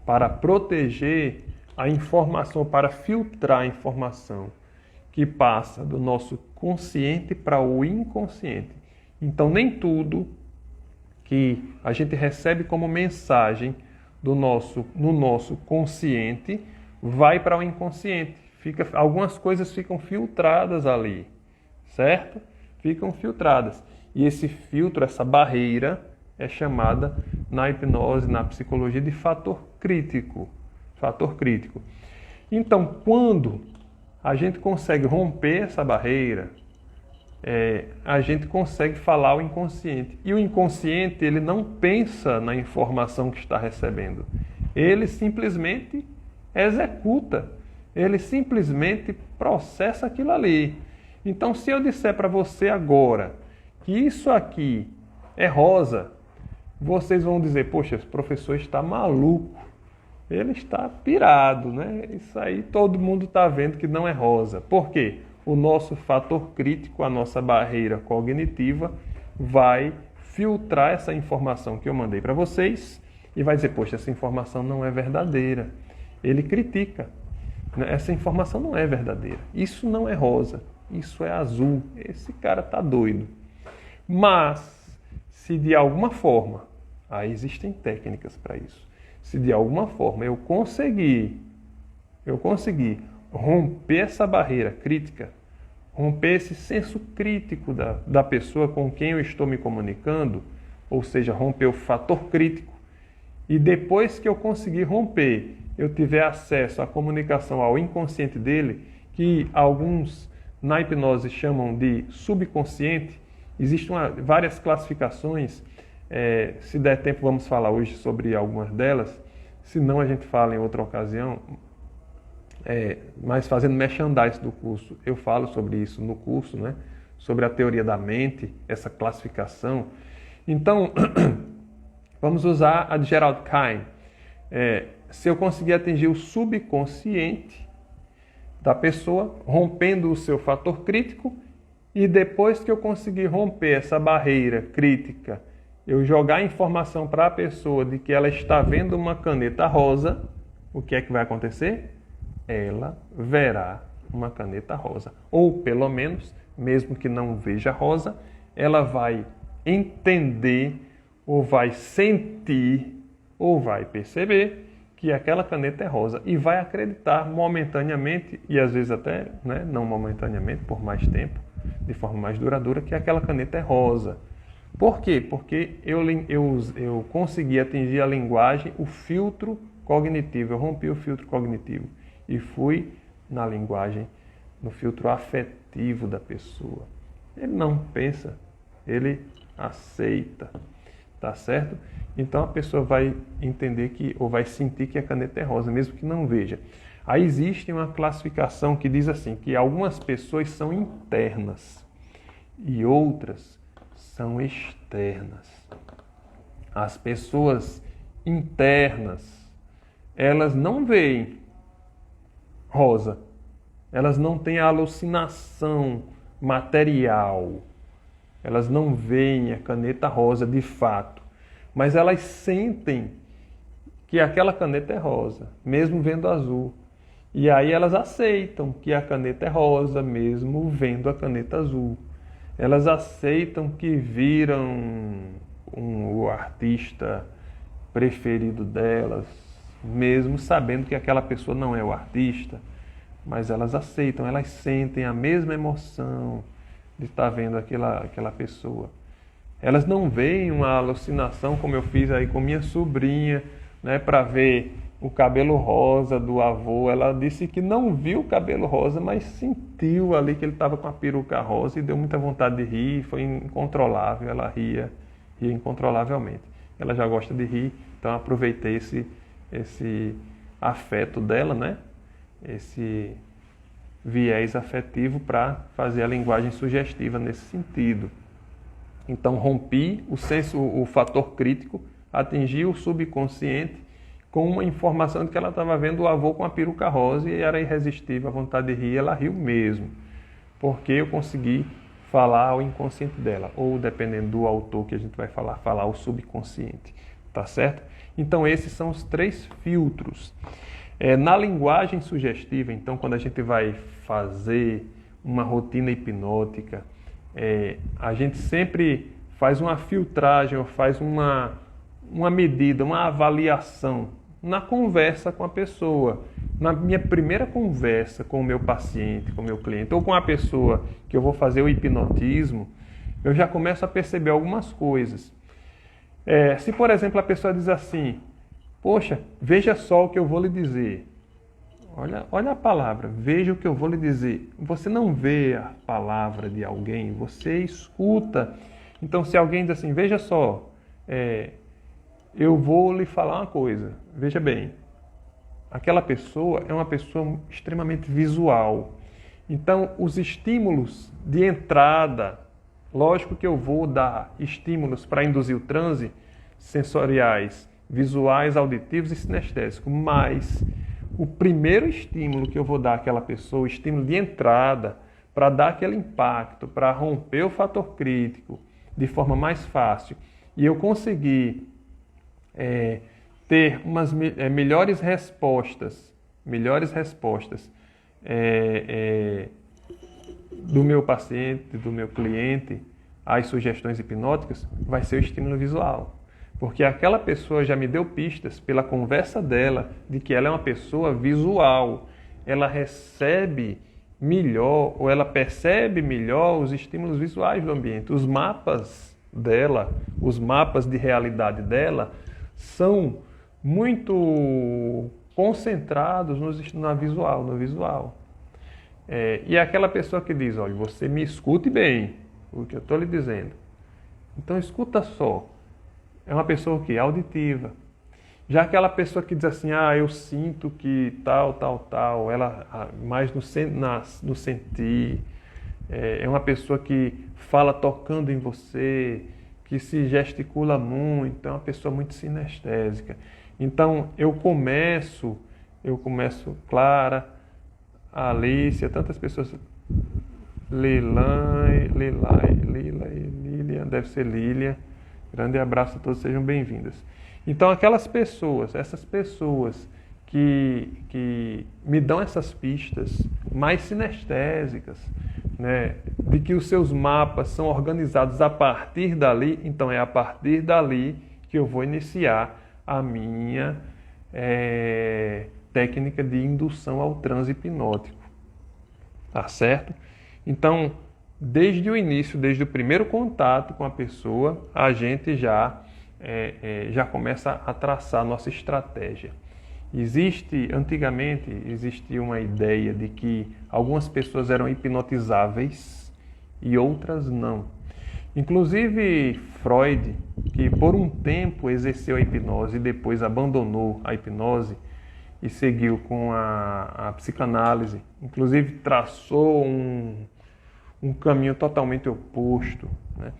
para proteger a informação, para filtrar a informação que passa do nosso consciente para o inconsciente. Então, nem tudo que a gente recebe como mensagem no nosso consciente vai para o inconsciente. Algumas coisas ficam filtradas ali, certo? Ficam filtradas. E esse filtro, essa barreira, é chamada na hipnose, na psicologia, de fator crítico. Fator crítico. Então, quando a gente consegue romper essa barreira, a gente consegue falar o inconsciente. E o inconsciente, ele não pensa na informação que está recebendo. Ele simplesmente executa. Ele simplesmente processa aquilo ali. Então, se eu disser para você agora que isso aqui é rosa, vocês vão dizer, poxa, esse professor está maluco. Ele está pirado, né? Isso aí todo mundo está vendo que não é rosa. Por quê? O nosso fator crítico, a nossa barreira cognitiva, vai filtrar essa informação que eu mandei para vocês e vai dizer, poxa, essa informação não é verdadeira. Ele critica. Essa informação não é verdadeira. Isso não é rosa. Isso é azul. Esse cara está doido. Mas, se de alguma forma, aí existem técnicas para isso, se de alguma forma eu conseguir romper essa barreira crítica, romper esse senso crítico da pessoa com quem eu estou me comunicando, ou seja, romper o fator crítico, e depois que eu conseguir romper, eu tiver acesso à comunicação ao inconsciente dele, que alguns na hipnose chamam de subconsciente, existem várias classificações. Se der tempo, vamos falar hoje sobre algumas delas. Se não, a gente fala em outra ocasião. Mas fazendo merchandise do curso, eu falo sobre isso no curso, né? Sobre a teoria da mente, essa classificação. Então, vamos usar a de Gerald Kein. Se eu conseguir atingir o subconsciente da pessoa, rompendo o seu fator crítico, e depois que eu conseguir romper essa barreira crítica, eu jogar a informação para a pessoa de que ela está vendo uma caneta rosa, o que é que vai acontecer? Ela verá uma caneta rosa. Ou, pelo menos, mesmo que não veja rosa, ela vai entender, ou vai sentir, ou vai perceber que aquela caneta é rosa e vai acreditar momentaneamente, e às vezes até não momentaneamente, por mais tempo, de forma mais duradoura, que aquela caneta é rosa. Por quê? Porque eu consegui atingir a linguagem, o filtro cognitivo, eu rompi o filtro cognitivo e fui na linguagem, no filtro afetivo da pessoa. Ele não pensa, ele aceita, tá certo? Então a pessoa vai entender ou vai sentir que a caneta é rosa, mesmo que não veja. Aí existe uma classificação que diz assim, que algumas pessoas são internas e outras são externas. As pessoas internas, elas não veem rosa, elas não têm a alucinação material, elas não veem a caneta rosa de fato, mas elas sentem que aquela caneta é rosa, mesmo vendo azul. E aí elas aceitam que a caneta é rosa, mesmo vendo a caneta azul. Elas aceitam que viram o artista preferido delas, mesmo sabendo que aquela pessoa não é o artista. Mas elas aceitam, elas sentem a mesma emoção de estar vendo aquela pessoa. Elas não veem uma alucinação como eu fiz aí com minha sobrinha, né, para ver o cabelo rosa do avô. Ela disse que não viu o cabelo rosa, mas sentiu ali que ele estava com a peruca rosa e deu muita vontade de rir, foi incontrolável, ela ria incontrolavelmente. Ela já gosta de rir, então aproveitei esse afeto dela, né? Esse viés afetivo para fazer a linguagem sugestiva nesse sentido. Então rompi o fator crítico, atingir o subconsciente com uma informação de que ela estava vendo o avô com a peruca rosa e era irresistível, a vontade de rir, ela riu mesmo, porque eu consegui falar ao inconsciente dela, ou dependendo do autor que a gente vai falar ao subconsciente, tá certo? Então esses são os 3 filtros. Na linguagem sugestiva, então, quando a gente vai fazer uma rotina hipnótica, a gente sempre faz uma filtragem, ou faz uma medida, uma avaliação na conversa com a pessoa. Na minha primeira conversa com o meu paciente, com o meu cliente, ou com a pessoa que eu vou fazer o hipnotismo, eu já começo a perceber algumas coisas. Se, por exemplo, a pessoa diz assim, poxa, veja só o que eu vou lhe dizer. Olha a palavra, veja o que eu vou lhe dizer. Você não vê a palavra de alguém, você escuta. Então, se alguém diz assim, veja só, eu vou lhe falar uma coisa. Veja bem, aquela pessoa é uma pessoa extremamente visual. Então, os estímulos de entrada, lógico que eu vou dar estímulos para induzir o transe sensoriais, visuais, auditivos e sinestésicos, mas o primeiro estímulo que eu vou dar àquela pessoa, o estímulo de entrada, para dar aquele impacto, para romper o fator crítico de forma mais fácil, e eu conseguir ter umas melhores respostas do meu paciente, do meu cliente, às sugestões hipnóticas, vai ser o estímulo visual. Porque aquela pessoa já me deu pistas pela conversa dela de que ela é uma pessoa visual. Ela recebe melhor ou ela percebe melhor os estímulos visuais do ambiente. Os mapas dela, os mapas de realidade dela são muito concentrados no visual. E aquela pessoa que diz, olha, você me escute bem o que eu estou lhe dizendo. Então escuta só. É uma pessoa que é auditiva. Já aquela pessoa que diz assim, eu sinto que tal, ela mais no sentir. É uma pessoa que fala tocando em você, que se gesticula muito, é uma pessoa muito sinestésica. Então eu começo, Clara, Alicia, tantas pessoas, Lilian, deve ser Lília. Grande abraço a todos, sejam bem-vindas. Então, essas pessoas que me dão essas pistas mais sinestésicas, né, de que os seus mapas são organizados a partir dali, então é a partir dali que eu vou iniciar a minha técnica de indução ao transe hipnótico. Tá certo? Então, desde o início, desde o primeiro contato com a pessoa, a gente já começa a traçar a nossa estratégia. Antigamente existia uma ideia de que algumas pessoas eram hipnotizáveis e outras não. Inclusive Freud, que por um tempo exerceu a hipnose e depois abandonou a hipnose e seguiu com a psicanálise, inclusive traçou um caminho totalmente oposto, né?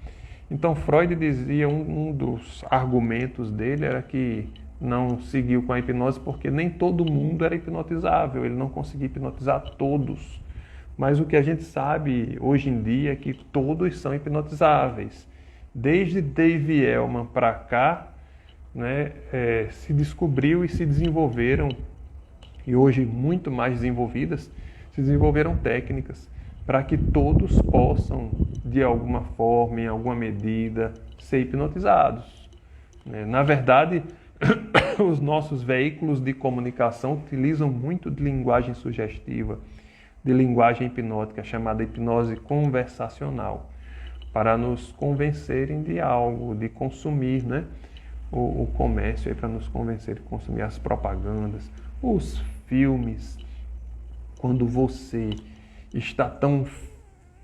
Então Freud dizia, um dos argumentos dele era que não seguiu com a hipnose porque nem todo mundo era hipnotizável, ele não conseguia hipnotizar todos. Mas o que a gente sabe hoje em dia é que todos são hipnotizáveis. Desde Dave Elman para cá, né, se descobriu e se desenvolveram, e hoje muito mais desenvolvidas, se desenvolveram técnicas para que todos possam, de alguma forma, em alguma medida, ser hipnotizados. Na verdade, os nossos veículos de comunicação utilizam muito de linguagem sugestiva, de linguagem hipnótica, chamada hipnose conversacional, para nos convencerem de algo, de consumir, né? O comércio, para nos convencer de consumir as propagandas, os filmes. Quando você está tão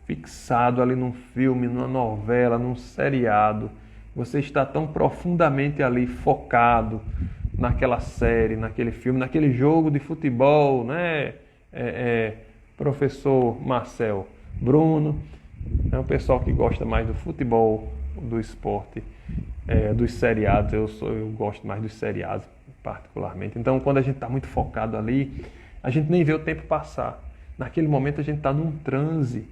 fixado ali num filme, numa novela, num seriado, você está tão profundamente ali focado naquela série, naquele filme, naquele jogo de futebol, né? Professor Marcel, Bruno, é o pessoal que gosta mais do futebol, do esporte. dos seriados. Eu gosto mais dos seriados, particularmente. Então, quando a gente está muito focado ali, a gente nem vê o tempo passar. Naquele momento, a gente está num transe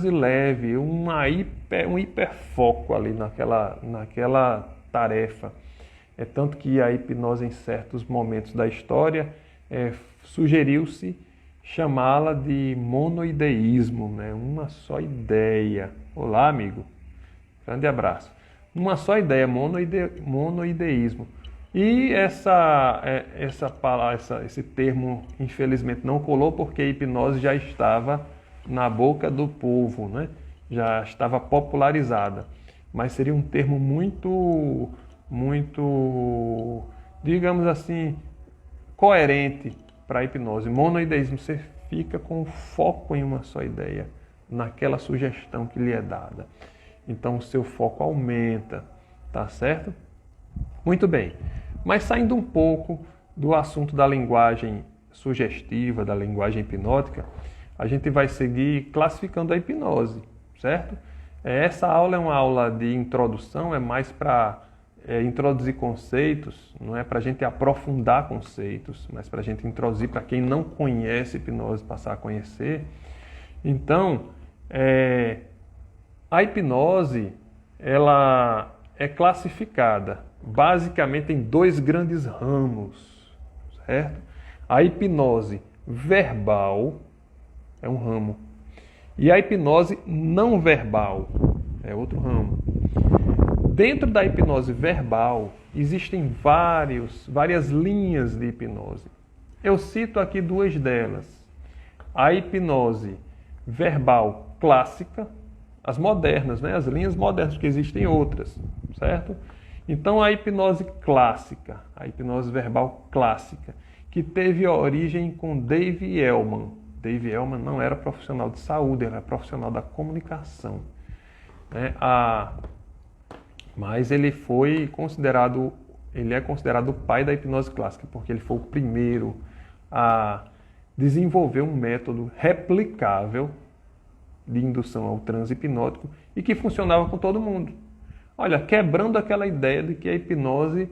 leve, um hiperfoco ali naquela tarefa. É tanto que a hipnose, em certos momentos da história, sugeriu-se chamá-la de monoideísmo, né? Uma só ideia. Olá, amigo. Grande abraço. Uma só ideia, monoideísmo. E esse termo, infelizmente, não colou porque a hipnose já estava na boca do povo, né? Já estava popularizada. Mas seria um termo muito, digamos assim, coerente para a hipnose. Monoideísmo, você fica com foco em uma só ideia, naquela sugestão que lhe é dada. Então o seu foco aumenta, tá certo? Muito bem. Mas saindo um pouco do assunto da linguagem sugestiva, da linguagem hipnótica, a gente vai seguir classificando a hipnose, certo? Essa aula é uma aula de introdução, é mais para introduzir conceitos, não é para a gente aprofundar conceitos, mas para a gente introduzir para quem não conhece hipnose, passar a conhecer. Então, a hipnose, ela é classificada basicamente em dois grandes ramos, certo? A hipnose verbal é um ramo e a hipnose não verbal é outro ramo. Dentro da hipnose verbal existem várias linhas de hipnose. Eu cito aqui duas delas. A hipnose verbal clássica, as modernas, né? As linhas modernas, porque existem outras, certo? Então a hipnose clássica, a hipnose verbal clássica, que teve origem com Dave Elman. Dave Elman não era profissional de saúde, ele era profissional da comunicação, né? Mas ele é considerado o pai da hipnose clássica, porque ele foi o primeiro a desenvolver um método replicável de indução ao transe hipnótico e que funcionava com todo mundo. Olha, quebrando aquela ideia de que a hipnose,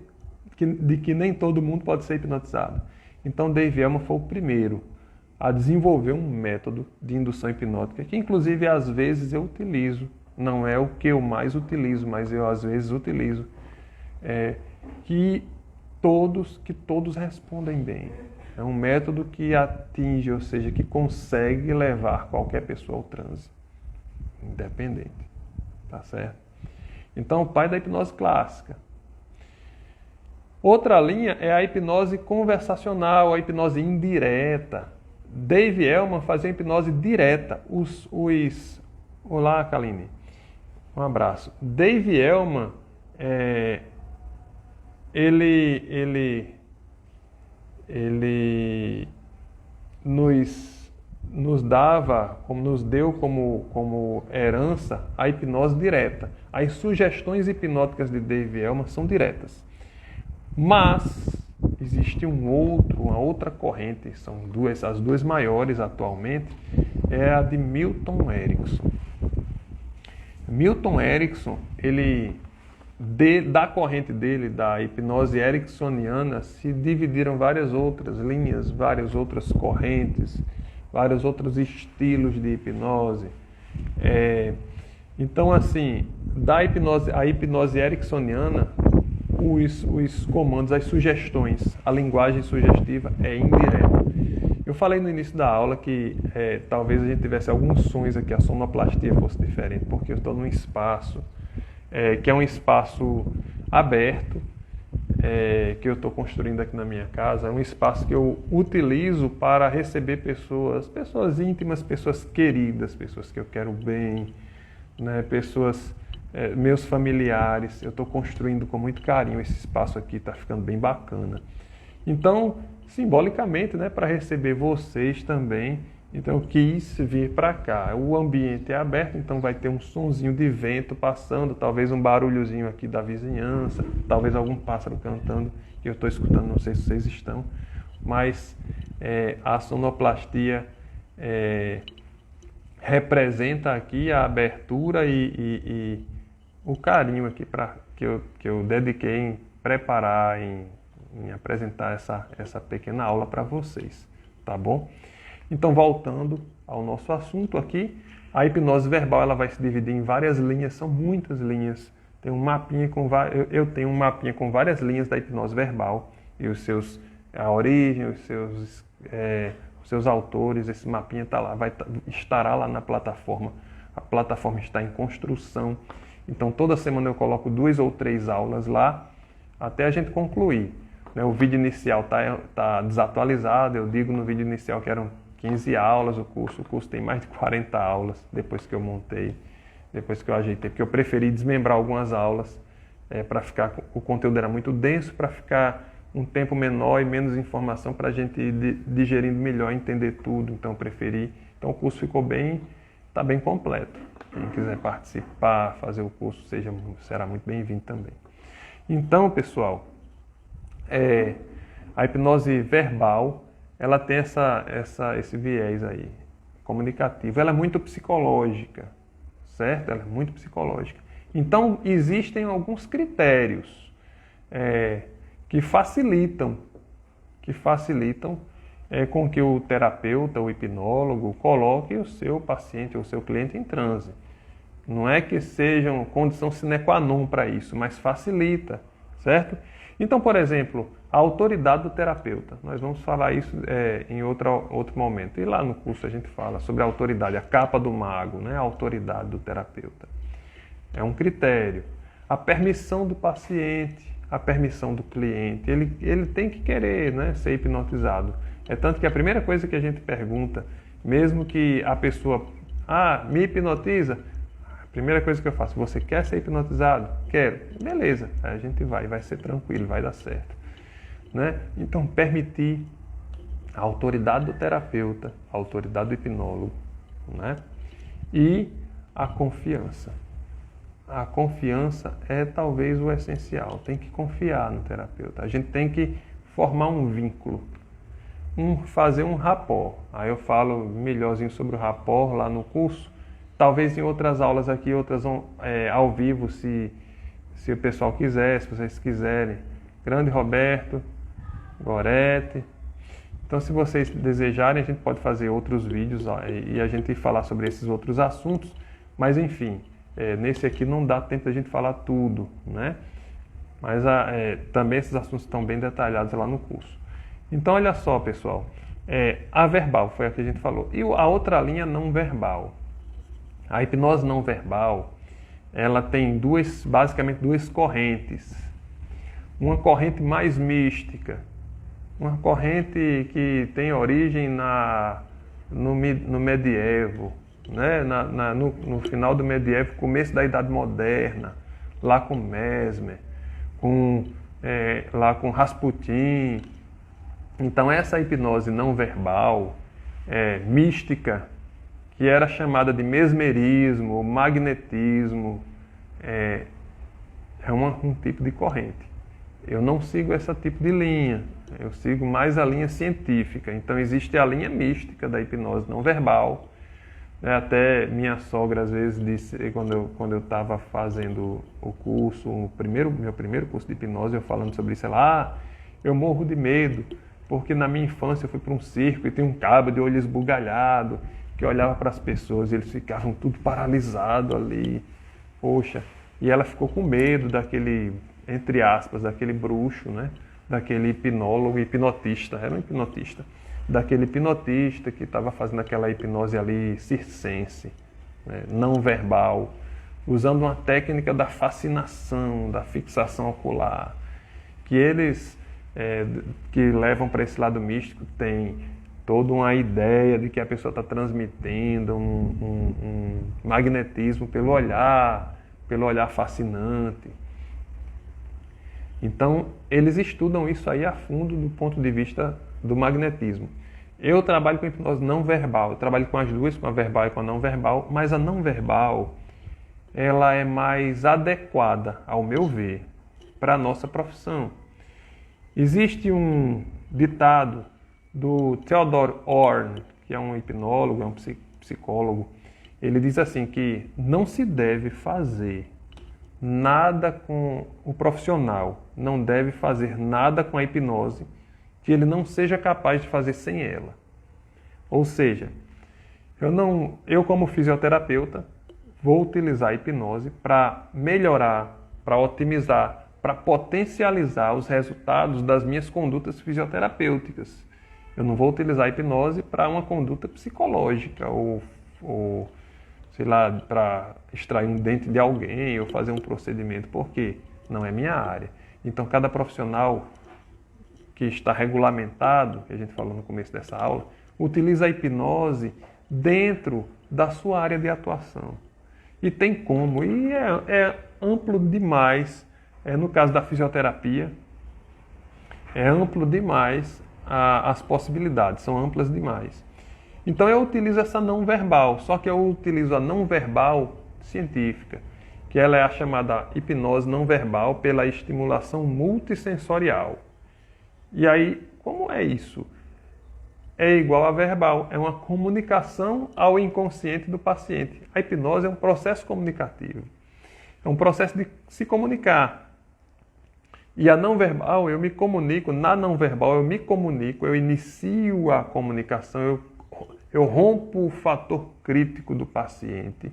de que nem todo mundo pode ser hipnotizado. Então, Dave Elman foi o primeiro a desenvolver um método de indução hipnótica, que inclusive às vezes eu utilizo. Não é o que eu mais utilizo, mas eu às vezes utilizo. Que todos respondem bem. É um método que atinge, ou seja, que consegue levar qualquer pessoa ao transe, independente. Tá certo? Então, o pai da hipnose clássica. Outra linha é a hipnose conversacional, a hipnose indireta. Dave Elman fazia hipnose direta. Olá, Kaline. Um abraço. Dave Elman, ele nos deu como herança a hipnose direta. As sugestões hipnóticas de Dave Elman são diretas. Mas existe uma outra corrente, são as duas maiores atualmente, é a de Milton Erickson. Milton Erickson, da corrente dele, da hipnose ericksoniana, se dividiram várias outras linhas, várias outras correntes, vários outros estilos de hipnose. Então, assim, a hipnose ericksoniana, os comandos, as sugestões, a linguagem sugestiva é indireta. Eu falei no início da aula que talvez a gente tivesse alguns sons aqui, a sonoplastia fosse diferente, porque eu estou num espaço que é um espaço aberto, que eu estou construindo aqui na minha casa. É um espaço que eu utilizo para receber pessoas íntimas, pessoas queridas, pessoas que eu quero bem, né? Meus familiares. Eu estou construindo com muito carinho esse espaço aqui, está ficando bem bacana. Então, simbolicamente, né, para receber vocês também, então eu quis vir para cá. O ambiente é aberto, então vai ter um sonzinho de vento passando, talvez um barulhozinho aqui da vizinhança, talvez algum pássaro cantando, que eu estou escutando, não sei se vocês estão, mas a sonoplastia representa aqui a abertura e o carinho aqui que eu dediquei em preparar, em apresentar essa pequena aula para vocês, tá bom? Então, voltando ao nosso assunto aqui, a hipnose verbal ela vai se dividir em várias linhas, são muitas linhas. Tem um mapinha eu tenho um mapinha com várias linhas da hipnose verbal e a origem, os seus autores. Esse mapinha tá lá, estará lá na plataforma. A plataforma está em construção. Então, toda semana eu coloco 2 ou 3 aulas lá, até a gente concluir. O vídeo inicial tá desatualizado, eu digo no vídeo inicial que eram 15 aulas o curso tem mais de 40 aulas depois que eu montei, depois que eu ajeitei, porque eu preferi desmembrar algumas aulas, para ficar, o conteúdo era muito denso, para ficar um tempo menor e menos informação para a gente ir digerindo melhor, entender tudo, então eu preferi. Então o curso está bem completo. Quem quiser participar, fazer o curso, será muito bem-vindo também. Então, pessoal, a hipnose verbal, ela tem esse viés aí, comunicativo. Ela é muito psicológica, certo? Ela é muito psicológica. Então, existem alguns critérios que facilitam com que o terapeuta, o hipnólogo, coloque o seu paciente ou o seu cliente em transe. Não é que sejam condição sine qua non para isso, mas facilita, certo? Então, por exemplo, a autoridade do terapeuta. Nós vamos falar isso em outro momento. E lá no curso a gente fala sobre a autoridade, a capa do mago, né? A autoridade do terapeuta. É um critério. A permissão do paciente, a permissão do cliente. Ele tem que querer, né, ser hipnotizado. É tanto que a primeira coisa que a gente pergunta, mesmo que a pessoa, me hipnotiza, a primeira coisa que eu faço, você quer ser hipnotizado? Quero. Beleza, a gente vai ser tranquilo, vai dar certo. Né? Então, permitir a autoridade do terapeuta, a autoridade do hipnólogo, né? E a confiança. A confiança é talvez o essencial, tem que confiar no terapeuta. A gente tem que formar um vínculo, fazer um rapport. Aí eu falo melhorzinho sobre o rapport lá no curso, talvez em outras aulas aqui, outras ao vivo, se o pessoal quiser, se vocês quiserem. Grande Roberto, Gorete. Então, se vocês desejarem, a gente pode fazer outros vídeos e a gente falar sobre esses outros assuntos, mas enfim, nesse aqui não dá tempo da gente falar tudo, né? Mas também esses assuntos estão bem detalhados lá no curso. Então, olha só, pessoal, a verbal foi a que a gente falou. E a outra linha não verbal. A hipnose não verbal, ela tem basicamente duas correntes. Uma corrente mais mística, uma corrente que tem origem no medievo, né? No final do medievo, começo da Idade Moderna, lá com Mesmer, lá com Rasputin. Então essa hipnose não verbal, mística, que era chamada de mesmerismo, magnetismo, é um tipo de corrente. Eu não sigo esse tipo de linha, eu sigo mais a linha científica. Então existe a linha mística da hipnose não verbal. Até minha sogra às vezes disse, quando eu estava fazendo o curso, meu primeiro curso de hipnose, eu falando sobre isso, ela, eu morro de medo, porque na minha infância eu fui para um circo e tem um cabo de olho esbugalhado, que olhava para as pessoas e eles ficavam tudo paralisados ali. Poxa, e ela ficou com medo daquele, entre aspas, daquele bruxo, né? Daquele hipnólogo, hipnotista, era um hipnotista, daquele hipnotista que estava fazendo aquela hipnose ali circense, né? Não verbal, usando uma técnica da fascinação, da fixação ocular, que eles que levam para esse lado místico tem toda uma ideia de que a pessoa está transmitindo um magnetismo pelo olhar fascinante. Então, eles estudam isso aí a fundo do ponto de vista do magnetismo. Eu trabalho com hipnose não verbal, eu trabalho com as duas, com a verbal e com a não verbal, mas a não verbal, ela é mais adequada, ao meu ver, para a nossa profissão. Existe um ditado do Theodor Horn, que é um hipnólogo, é um psicólogo. Ele diz assim que não se deve fazer nada com o profissional, não deve fazer nada com a hipnose que ele não seja capaz de fazer sem ela. Ou seja, eu como fisioterapeuta vou utilizar a hipnose para melhorar, para otimizar, para potencializar os resultados das minhas condutas fisioterapêuticas. Eu não vou utilizar a hipnose para uma conduta psicológica ou sei lá, para extrair um dente de alguém ou fazer um procedimento, porque não é minha área. Então, cada profissional que está regulamentado, que a gente falou no começo dessa aula, utiliza a hipnose dentro da sua área de atuação. E tem como, e é amplo demais, no caso da fisioterapia, é amplo demais as possibilidades, são amplas demais. Então eu utilizo essa não verbal, só que eu utilizo a não verbal científica, que ela é a chamada hipnose não verbal pela estimulação multissensorial. E aí, como é isso? É igual a verbal, é uma comunicação ao inconsciente do paciente. A hipnose é um processo comunicativo, é um processo de se comunicar. E a não verbal, eu me comunico, na não verbal eu me comunico, eu inicio a comunicação, eu rompo o fator crítico do paciente,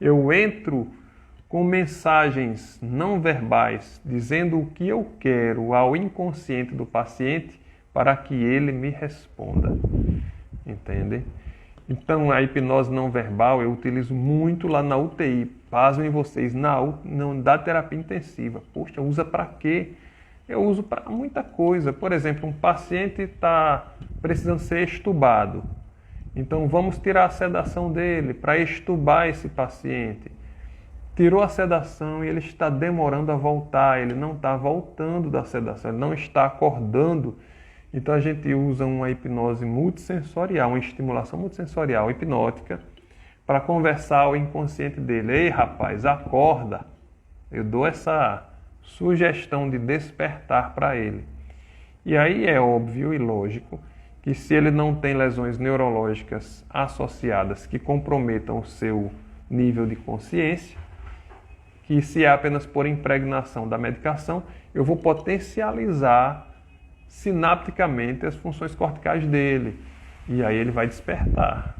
eu entro com mensagens não verbais, dizendo o que eu quero ao inconsciente do paciente para que ele me responda. Entendem? Então, a hipnose não verbal eu utilizo muito lá na UTI. Pasmem vocês, da terapia intensiva. Poxa, usa para quê? Eu uso para muita coisa. Por exemplo, um paciente está precisando ser extubado. Então, vamos tirar a sedação dele para extubar esse paciente. Tirou a sedação e ele está demorando a voltar, ele não está voltando da sedação, ele não está acordando. Então a gente usa uma hipnose multissensorial, uma estimulação multissensorial hipnótica para conversar ao inconsciente dele. Ei, rapaz, acorda! Eu dou essa sugestão de despertar para ele. E aí é óbvio e lógico que se ele não tem lesões neurológicas associadas que comprometam o seu nível de consciência, que se é apenas por impregnação da medicação, eu vou potencializar sinapticamente as funções corticais dele. E aí ele vai despertar.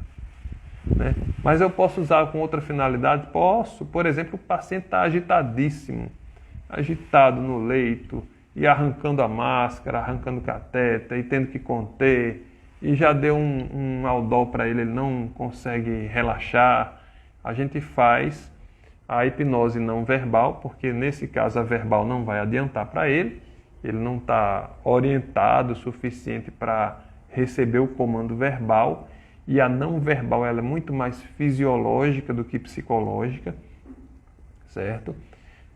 Né? Mas eu posso usar com outra finalidade? Posso. Por exemplo, o paciente está agitadíssimo, agitado no leito, e arrancando a máscara, arrancando o catéter, e tendo que conter, e já deu um Aldol para ele, ele não consegue relaxar. A gente faz a hipnose não verbal, porque nesse caso a verbal não vai adiantar para ele não está orientado o suficiente para receber o comando verbal, e a não verbal ela é muito mais fisiológica do que psicológica, certo?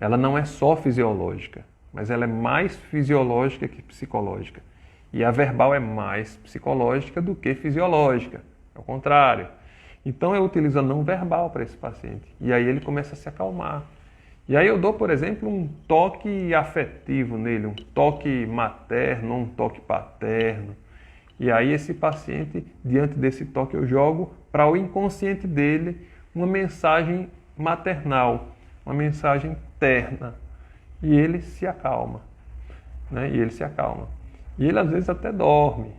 Ela não é só fisiológica, mas ela é mais fisiológica que psicológica. E a verbal é mais psicológica do que fisiológica, é o contrário. Então eu utilizo a não verbal para esse paciente, e aí ele começa a se acalmar. E aí eu dou, por exemplo, um toque afetivo nele, um toque materno, um toque paterno. E aí esse paciente, diante desse toque, eu jogo para o inconsciente dele uma mensagem maternal, uma mensagem terna. E ele se acalma. Né? E ele se acalma. E ele às vezes até dorme.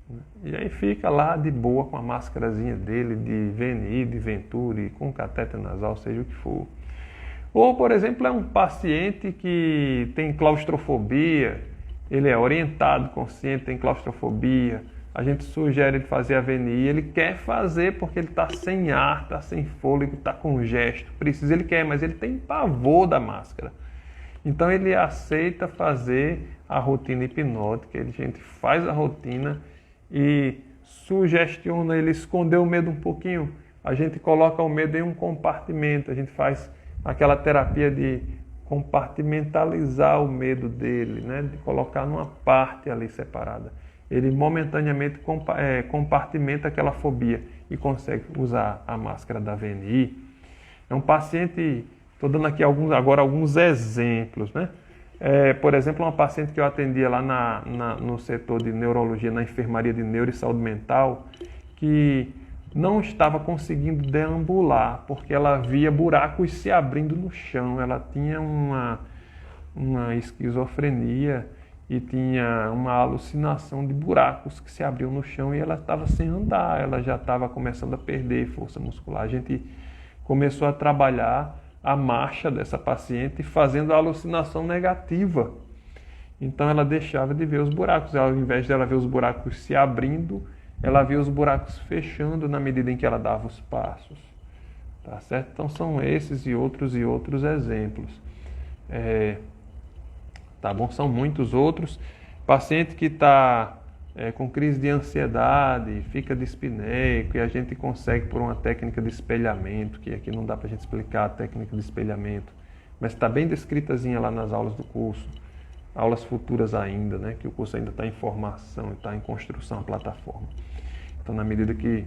Né? E aí fica lá de boa com a máscarazinha dele de VNI, de Venturi, com catéter nasal, seja o que for. Ou, por exemplo, é um paciente que tem claustrofobia, ele é orientado, consciente, tem claustrofobia, a gente sugere ele fazer a VNI, ele quer fazer porque ele está sem ar, está sem fôlego, está com gesto, precisa, ele quer, mas ele tem pavor da máscara. Então ele aceita fazer a rotina hipnótica, a gente faz a rotina e sugestiona ele esconder o medo um pouquinho, a gente coloca o medo em um compartimento, a gente faz aquela terapia de compartimentalizar o medo dele, né? De colocar numa parte ali separada. Ele momentaneamente compartimenta aquela fobia e consegue usar a máscara da VNI. É um paciente, estou dando aqui alguns exemplos, né? Por exemplo, uma paciente que eu atendia lá no setor de neurologia, na enfermaria de neuro e saúde mental, que não estava conseguindo deambular, porque ela via buracos se abrindo no chão. Ela tinha uma esquizofrenia e tinha uma alucinação de buracos que se abriam no chão e ela estava sem andar, ela já estava começando a perder força muscular. A gente começou a trabalhar a marcha dessa paciente fazendo a alucinação negativa. Então ela deixava de ver os buracos, ao invés de ela ver os buracos se abrindo, ela via os buracos fechando na medida em que ela dava os passos. Tá certo? Então são esses e outros exemplos. Tá bom? São muitos outros. Paciente que está com crise de ansiedade, fica dispneico e a gente consegue por uma técnica de espelhamento, que aqui não dá para a gente explicar a técnica de espelhamento, mas está bem descritazinha lá nas aulas do curso, aulas futuras ainda, né? Que o curso ainda está em formação, está em construção, a plataforma. Então, na medida que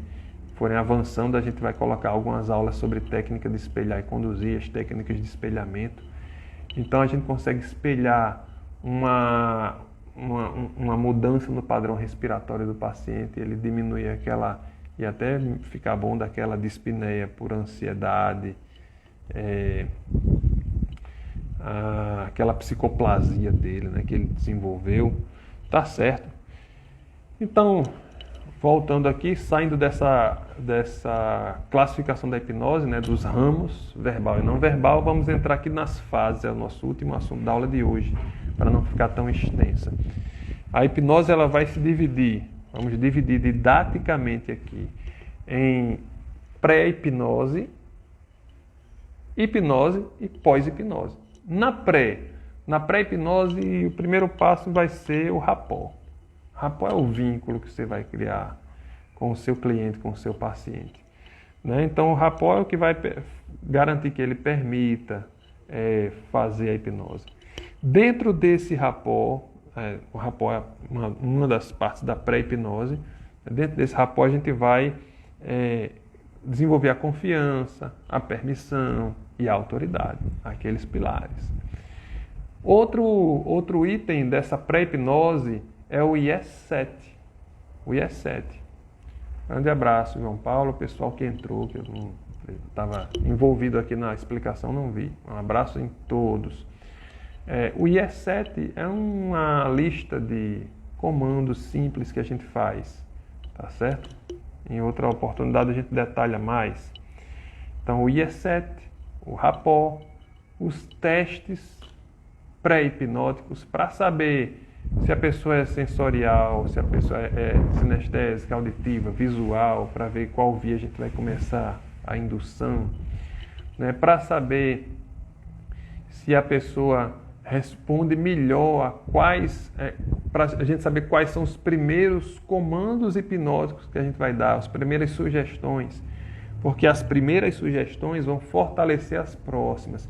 forem avançando, a gente vai colocar algumas aulas sobre técnica de espelhar e conduzir, as técnicas de espelhamento. Então a gente consegue espelhar uma mudança no padrão respiratório do paciente, ele diminui aquela, e até ficar bom daquela dispneia por ansiedade, aquela psicoplasia dele, né, que ele desenvolveu, tá certo? Então, voltando aqui, saindo dessa classificação da hipnose, né, dos ramos, verbal e não verbal, vamos entrar aqui nas fases, é o nosso último assunto da aula de hoje, para não ficar tão extensa. A hipnose ela vai se dividir, vamos dividir didaticamente aqui, em pré-hipnose, hipnose e pós-hipnose. Na pré-hipnose, o primeiro passo vai ser o rapport. Rapport é o vínculo que você vai criar com o seu cliente, com o seu paciente. Né? Então, o rapport é o que vai garantir que ele permita fazer a hipnose. Dentro desse rapport, o rapport é uma das partes da pré-hipnose, dentro desse rapport a gente vai desenvolver a confiança, a permissão e a autoridade, aqueles pilares. Outro item dessa pré-hipnose é o IE7. O IE7. Grande abraço, João Paulo, o pessoal que entrou, que eu não estava envolvido aqui na explicação, não vi. Um abraço em todos. O IE7 é uma lista de comandos simples que a gente faz, tá certo? Em outra oportunidade a gente detalha mais. Então, o IE7, o rapport, os testes pré-hipnóticos para saber se a pessoa é sensorial, se a pessoa é sinestésica, auditiva, visual, para ver qual via a gente vai começar a indução, né? Para saber se a pessoa responde melhor a para a gente saber quais são os primeiros comandos hipnóticos que a gente vai dar, as primeiras sugestões, porque as primeiras sugestões vão fortalecer as próximas.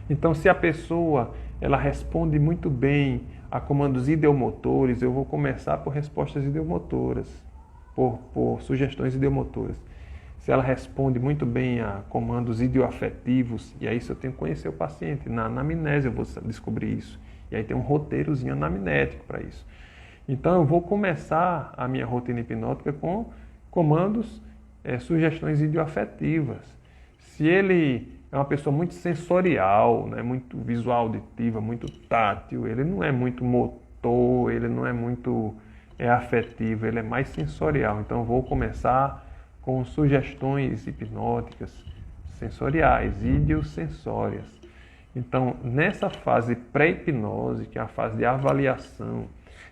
Então, se a pessoa ela responde muito bem a comandos ideomotores, eu vou começar por respostas ideomotoras, por sugestões ideomotoras. Se ela responde muito bem a comandos ideoafetivos, e aí isso eu tenho que conhecer o paciente, na anamnese eu vou descobrir isso. E aí tem um roteirozinho anamnético para isso. Então eu vou começar a minha rotina hipnótica com comandos, sugestões ideoafetivas. Se ele é uma pessoa muito sensorial, né, muito visual auditiva, muito tátil, ele não é muito motor, ele não é muito afetivo, ele é mais sensorial. Então eu vou começar com sugestões hipnóticas sensoriais, ideossensórias. Então, nessa fase pré-hipnose, que é a fase de avaliação,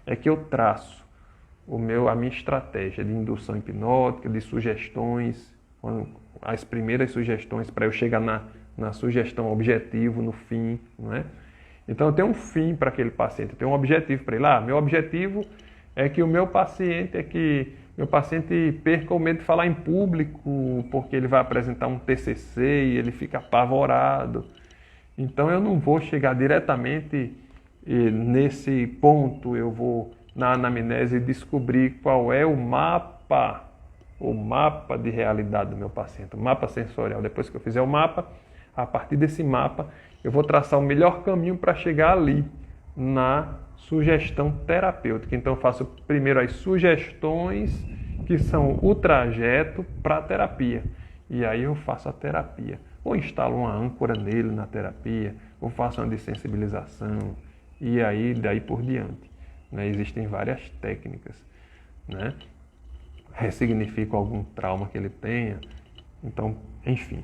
é que eu traço a minha estratégia de indução hipnótica, de sugestões, as primeiras sugestões para eu chegar na sugestão objetivo, no fim, não é? Então, eu tenho um fim para aquele paciente, eu tenho um objetivo para ele. Meu objetivo é que o meu paciente perca o medo de falar em público, porque ele vai apresentar um TCC e ele fica apavorado. Então, eu não vou chegar diretamente nesse ponto, eu vou, na anamnese, descobrir qual é o mapa de realidade do meu paciente, o mapa sensorial. Depois que eu fizer o mapa, a partir desse mapa, eu vou traçar o melhor caminho para chegar ali, na sugestão terapêutica. Então, eu faço primeiro as sugestões que são o trajeto para a terapia. E aí eu faço a terapia. Ou instalo uma âncora nele na terapia, ou faço uma dessensibilização, e aí daí por diante. Né? Existem várias técnicas. Né? Ressignifico algum trauma que ele tenha. Então, enfim.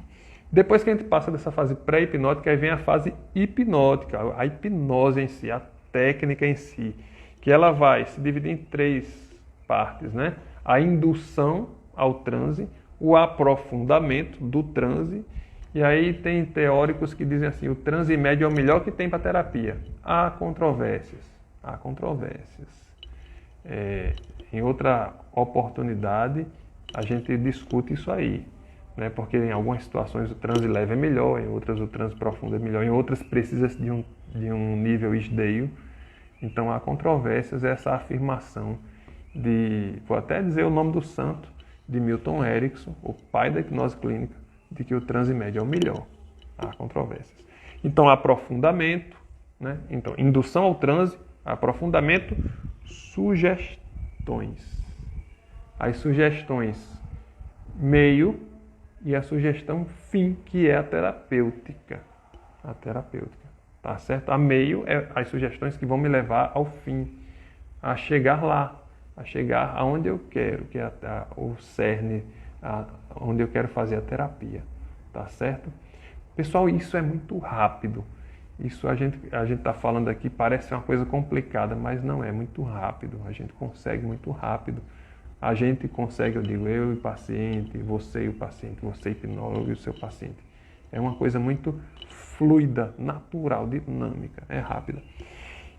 Depois que a gente passa dessa fase pré-hipnótica, aí vem a fase hipnótica, a hipnose em si, a técnica em si, que ela vai se dividir em 3 partes, né? A indução ao transe, o aprofundamento do transe, e aí tem teóricos que dizem assim, o transe médio é o melhor que tem para terapia. Há controvérsias, há controvérsias. Em outra oportunidade, a gente discute isso aí, né? Porque em algumas situações o transe leve é melhor, em outras o transe profundo é melhor, em outras precisa de um nível esdeio. Então há controvérsias essa afirmação vou até dizer o nome do santo, de Milton Erickson, o pai da hipnose clínica, de que o transe médio é o melhor. Há controvérsias. Então aprofundamento, né? Então indução ao transe, aprofundamento, sugestões. As sugestões meio e a sugestão fim, que é a terapêutica. A terapêutica, tá certo? A meio é as sugestões que vão me levar ao fim, a chegar lá, a chegar aonde eu quero, que é o cerne, onde eu quero fazer a terapia, tá certo? Pessoal, isso é muito rápido. Isso a gente está falando aqui, parece uma coisa complicada, mas não é, muito rápido. A gente consegue muito rápido. A gente consegue, eu digo, eu e o paciente, você e o paciente, você hipnólogo e o seu paciente. É uma coisa muito fluida, natural, dinâmica, é rápida.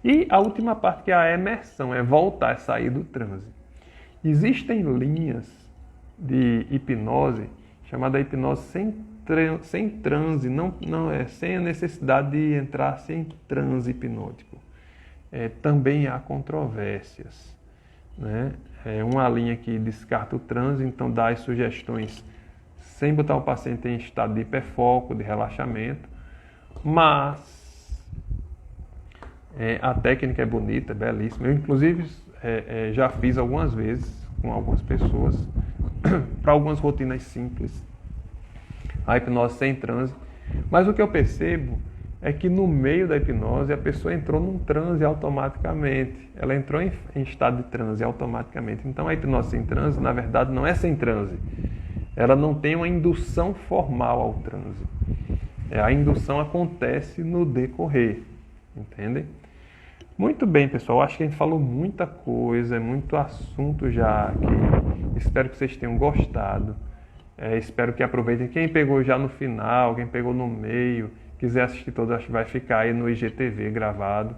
E a última parte, que é a emersão, é voltar a sair do transe. Existem linhas de hipnose, chamada hipnose sem transe, sem a necessidade de entrar sem transe hipnótico. Também há controvérsias, né? Uma linha que descarta o transe, então dá as sugestões sem botar o paciente em estado de hiperfoco, de relaxamento, mas a técnica é bonita, é belíssima. Eu, inclusive, já fiz algumas vezes com algumas pessoas, para algumas rotinas simples, a hipnose sem transe. Mas o que eu percebo é que no meio da hipnose a pessoa entrou num transe automaticamente. Ela entrou em estado de transe automaticamente. Então a hipnose sem transe, na verdade, não é sem transe. Ela não tem uma indução formal ao transe. A indução acontece no decorrer. Entendem? Muito bem, pessoal. Acho que a gente falou muita coisa, muito assunto já aqui. Espero que vocês tenham gostado. Espero que aproveitem. Quem pegou já no final, quem pegou no meio, quiser assistir todo, acho que vai ficar aí no IGTV gravado.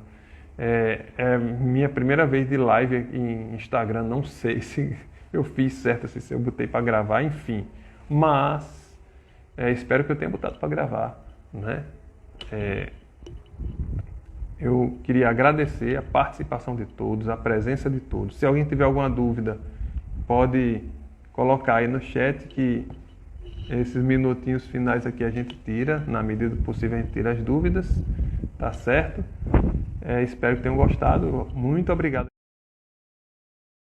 É minha primeira vez de live em Instagram, não sei se eu fiz certo, se eu botei para gravar, enfim. Mas espero que eu tenha botado para gravar, né? Eu queria agradecer a participação de todos, a presença de todos. Se alguém tiver alguma dúvida, pode colocar aí no chat, que esses minutinhos finais aqui a gente tira, na medida do possível a gente tira as dúvidas, tá certo? Espero que tenham gostado. Muito obrigado.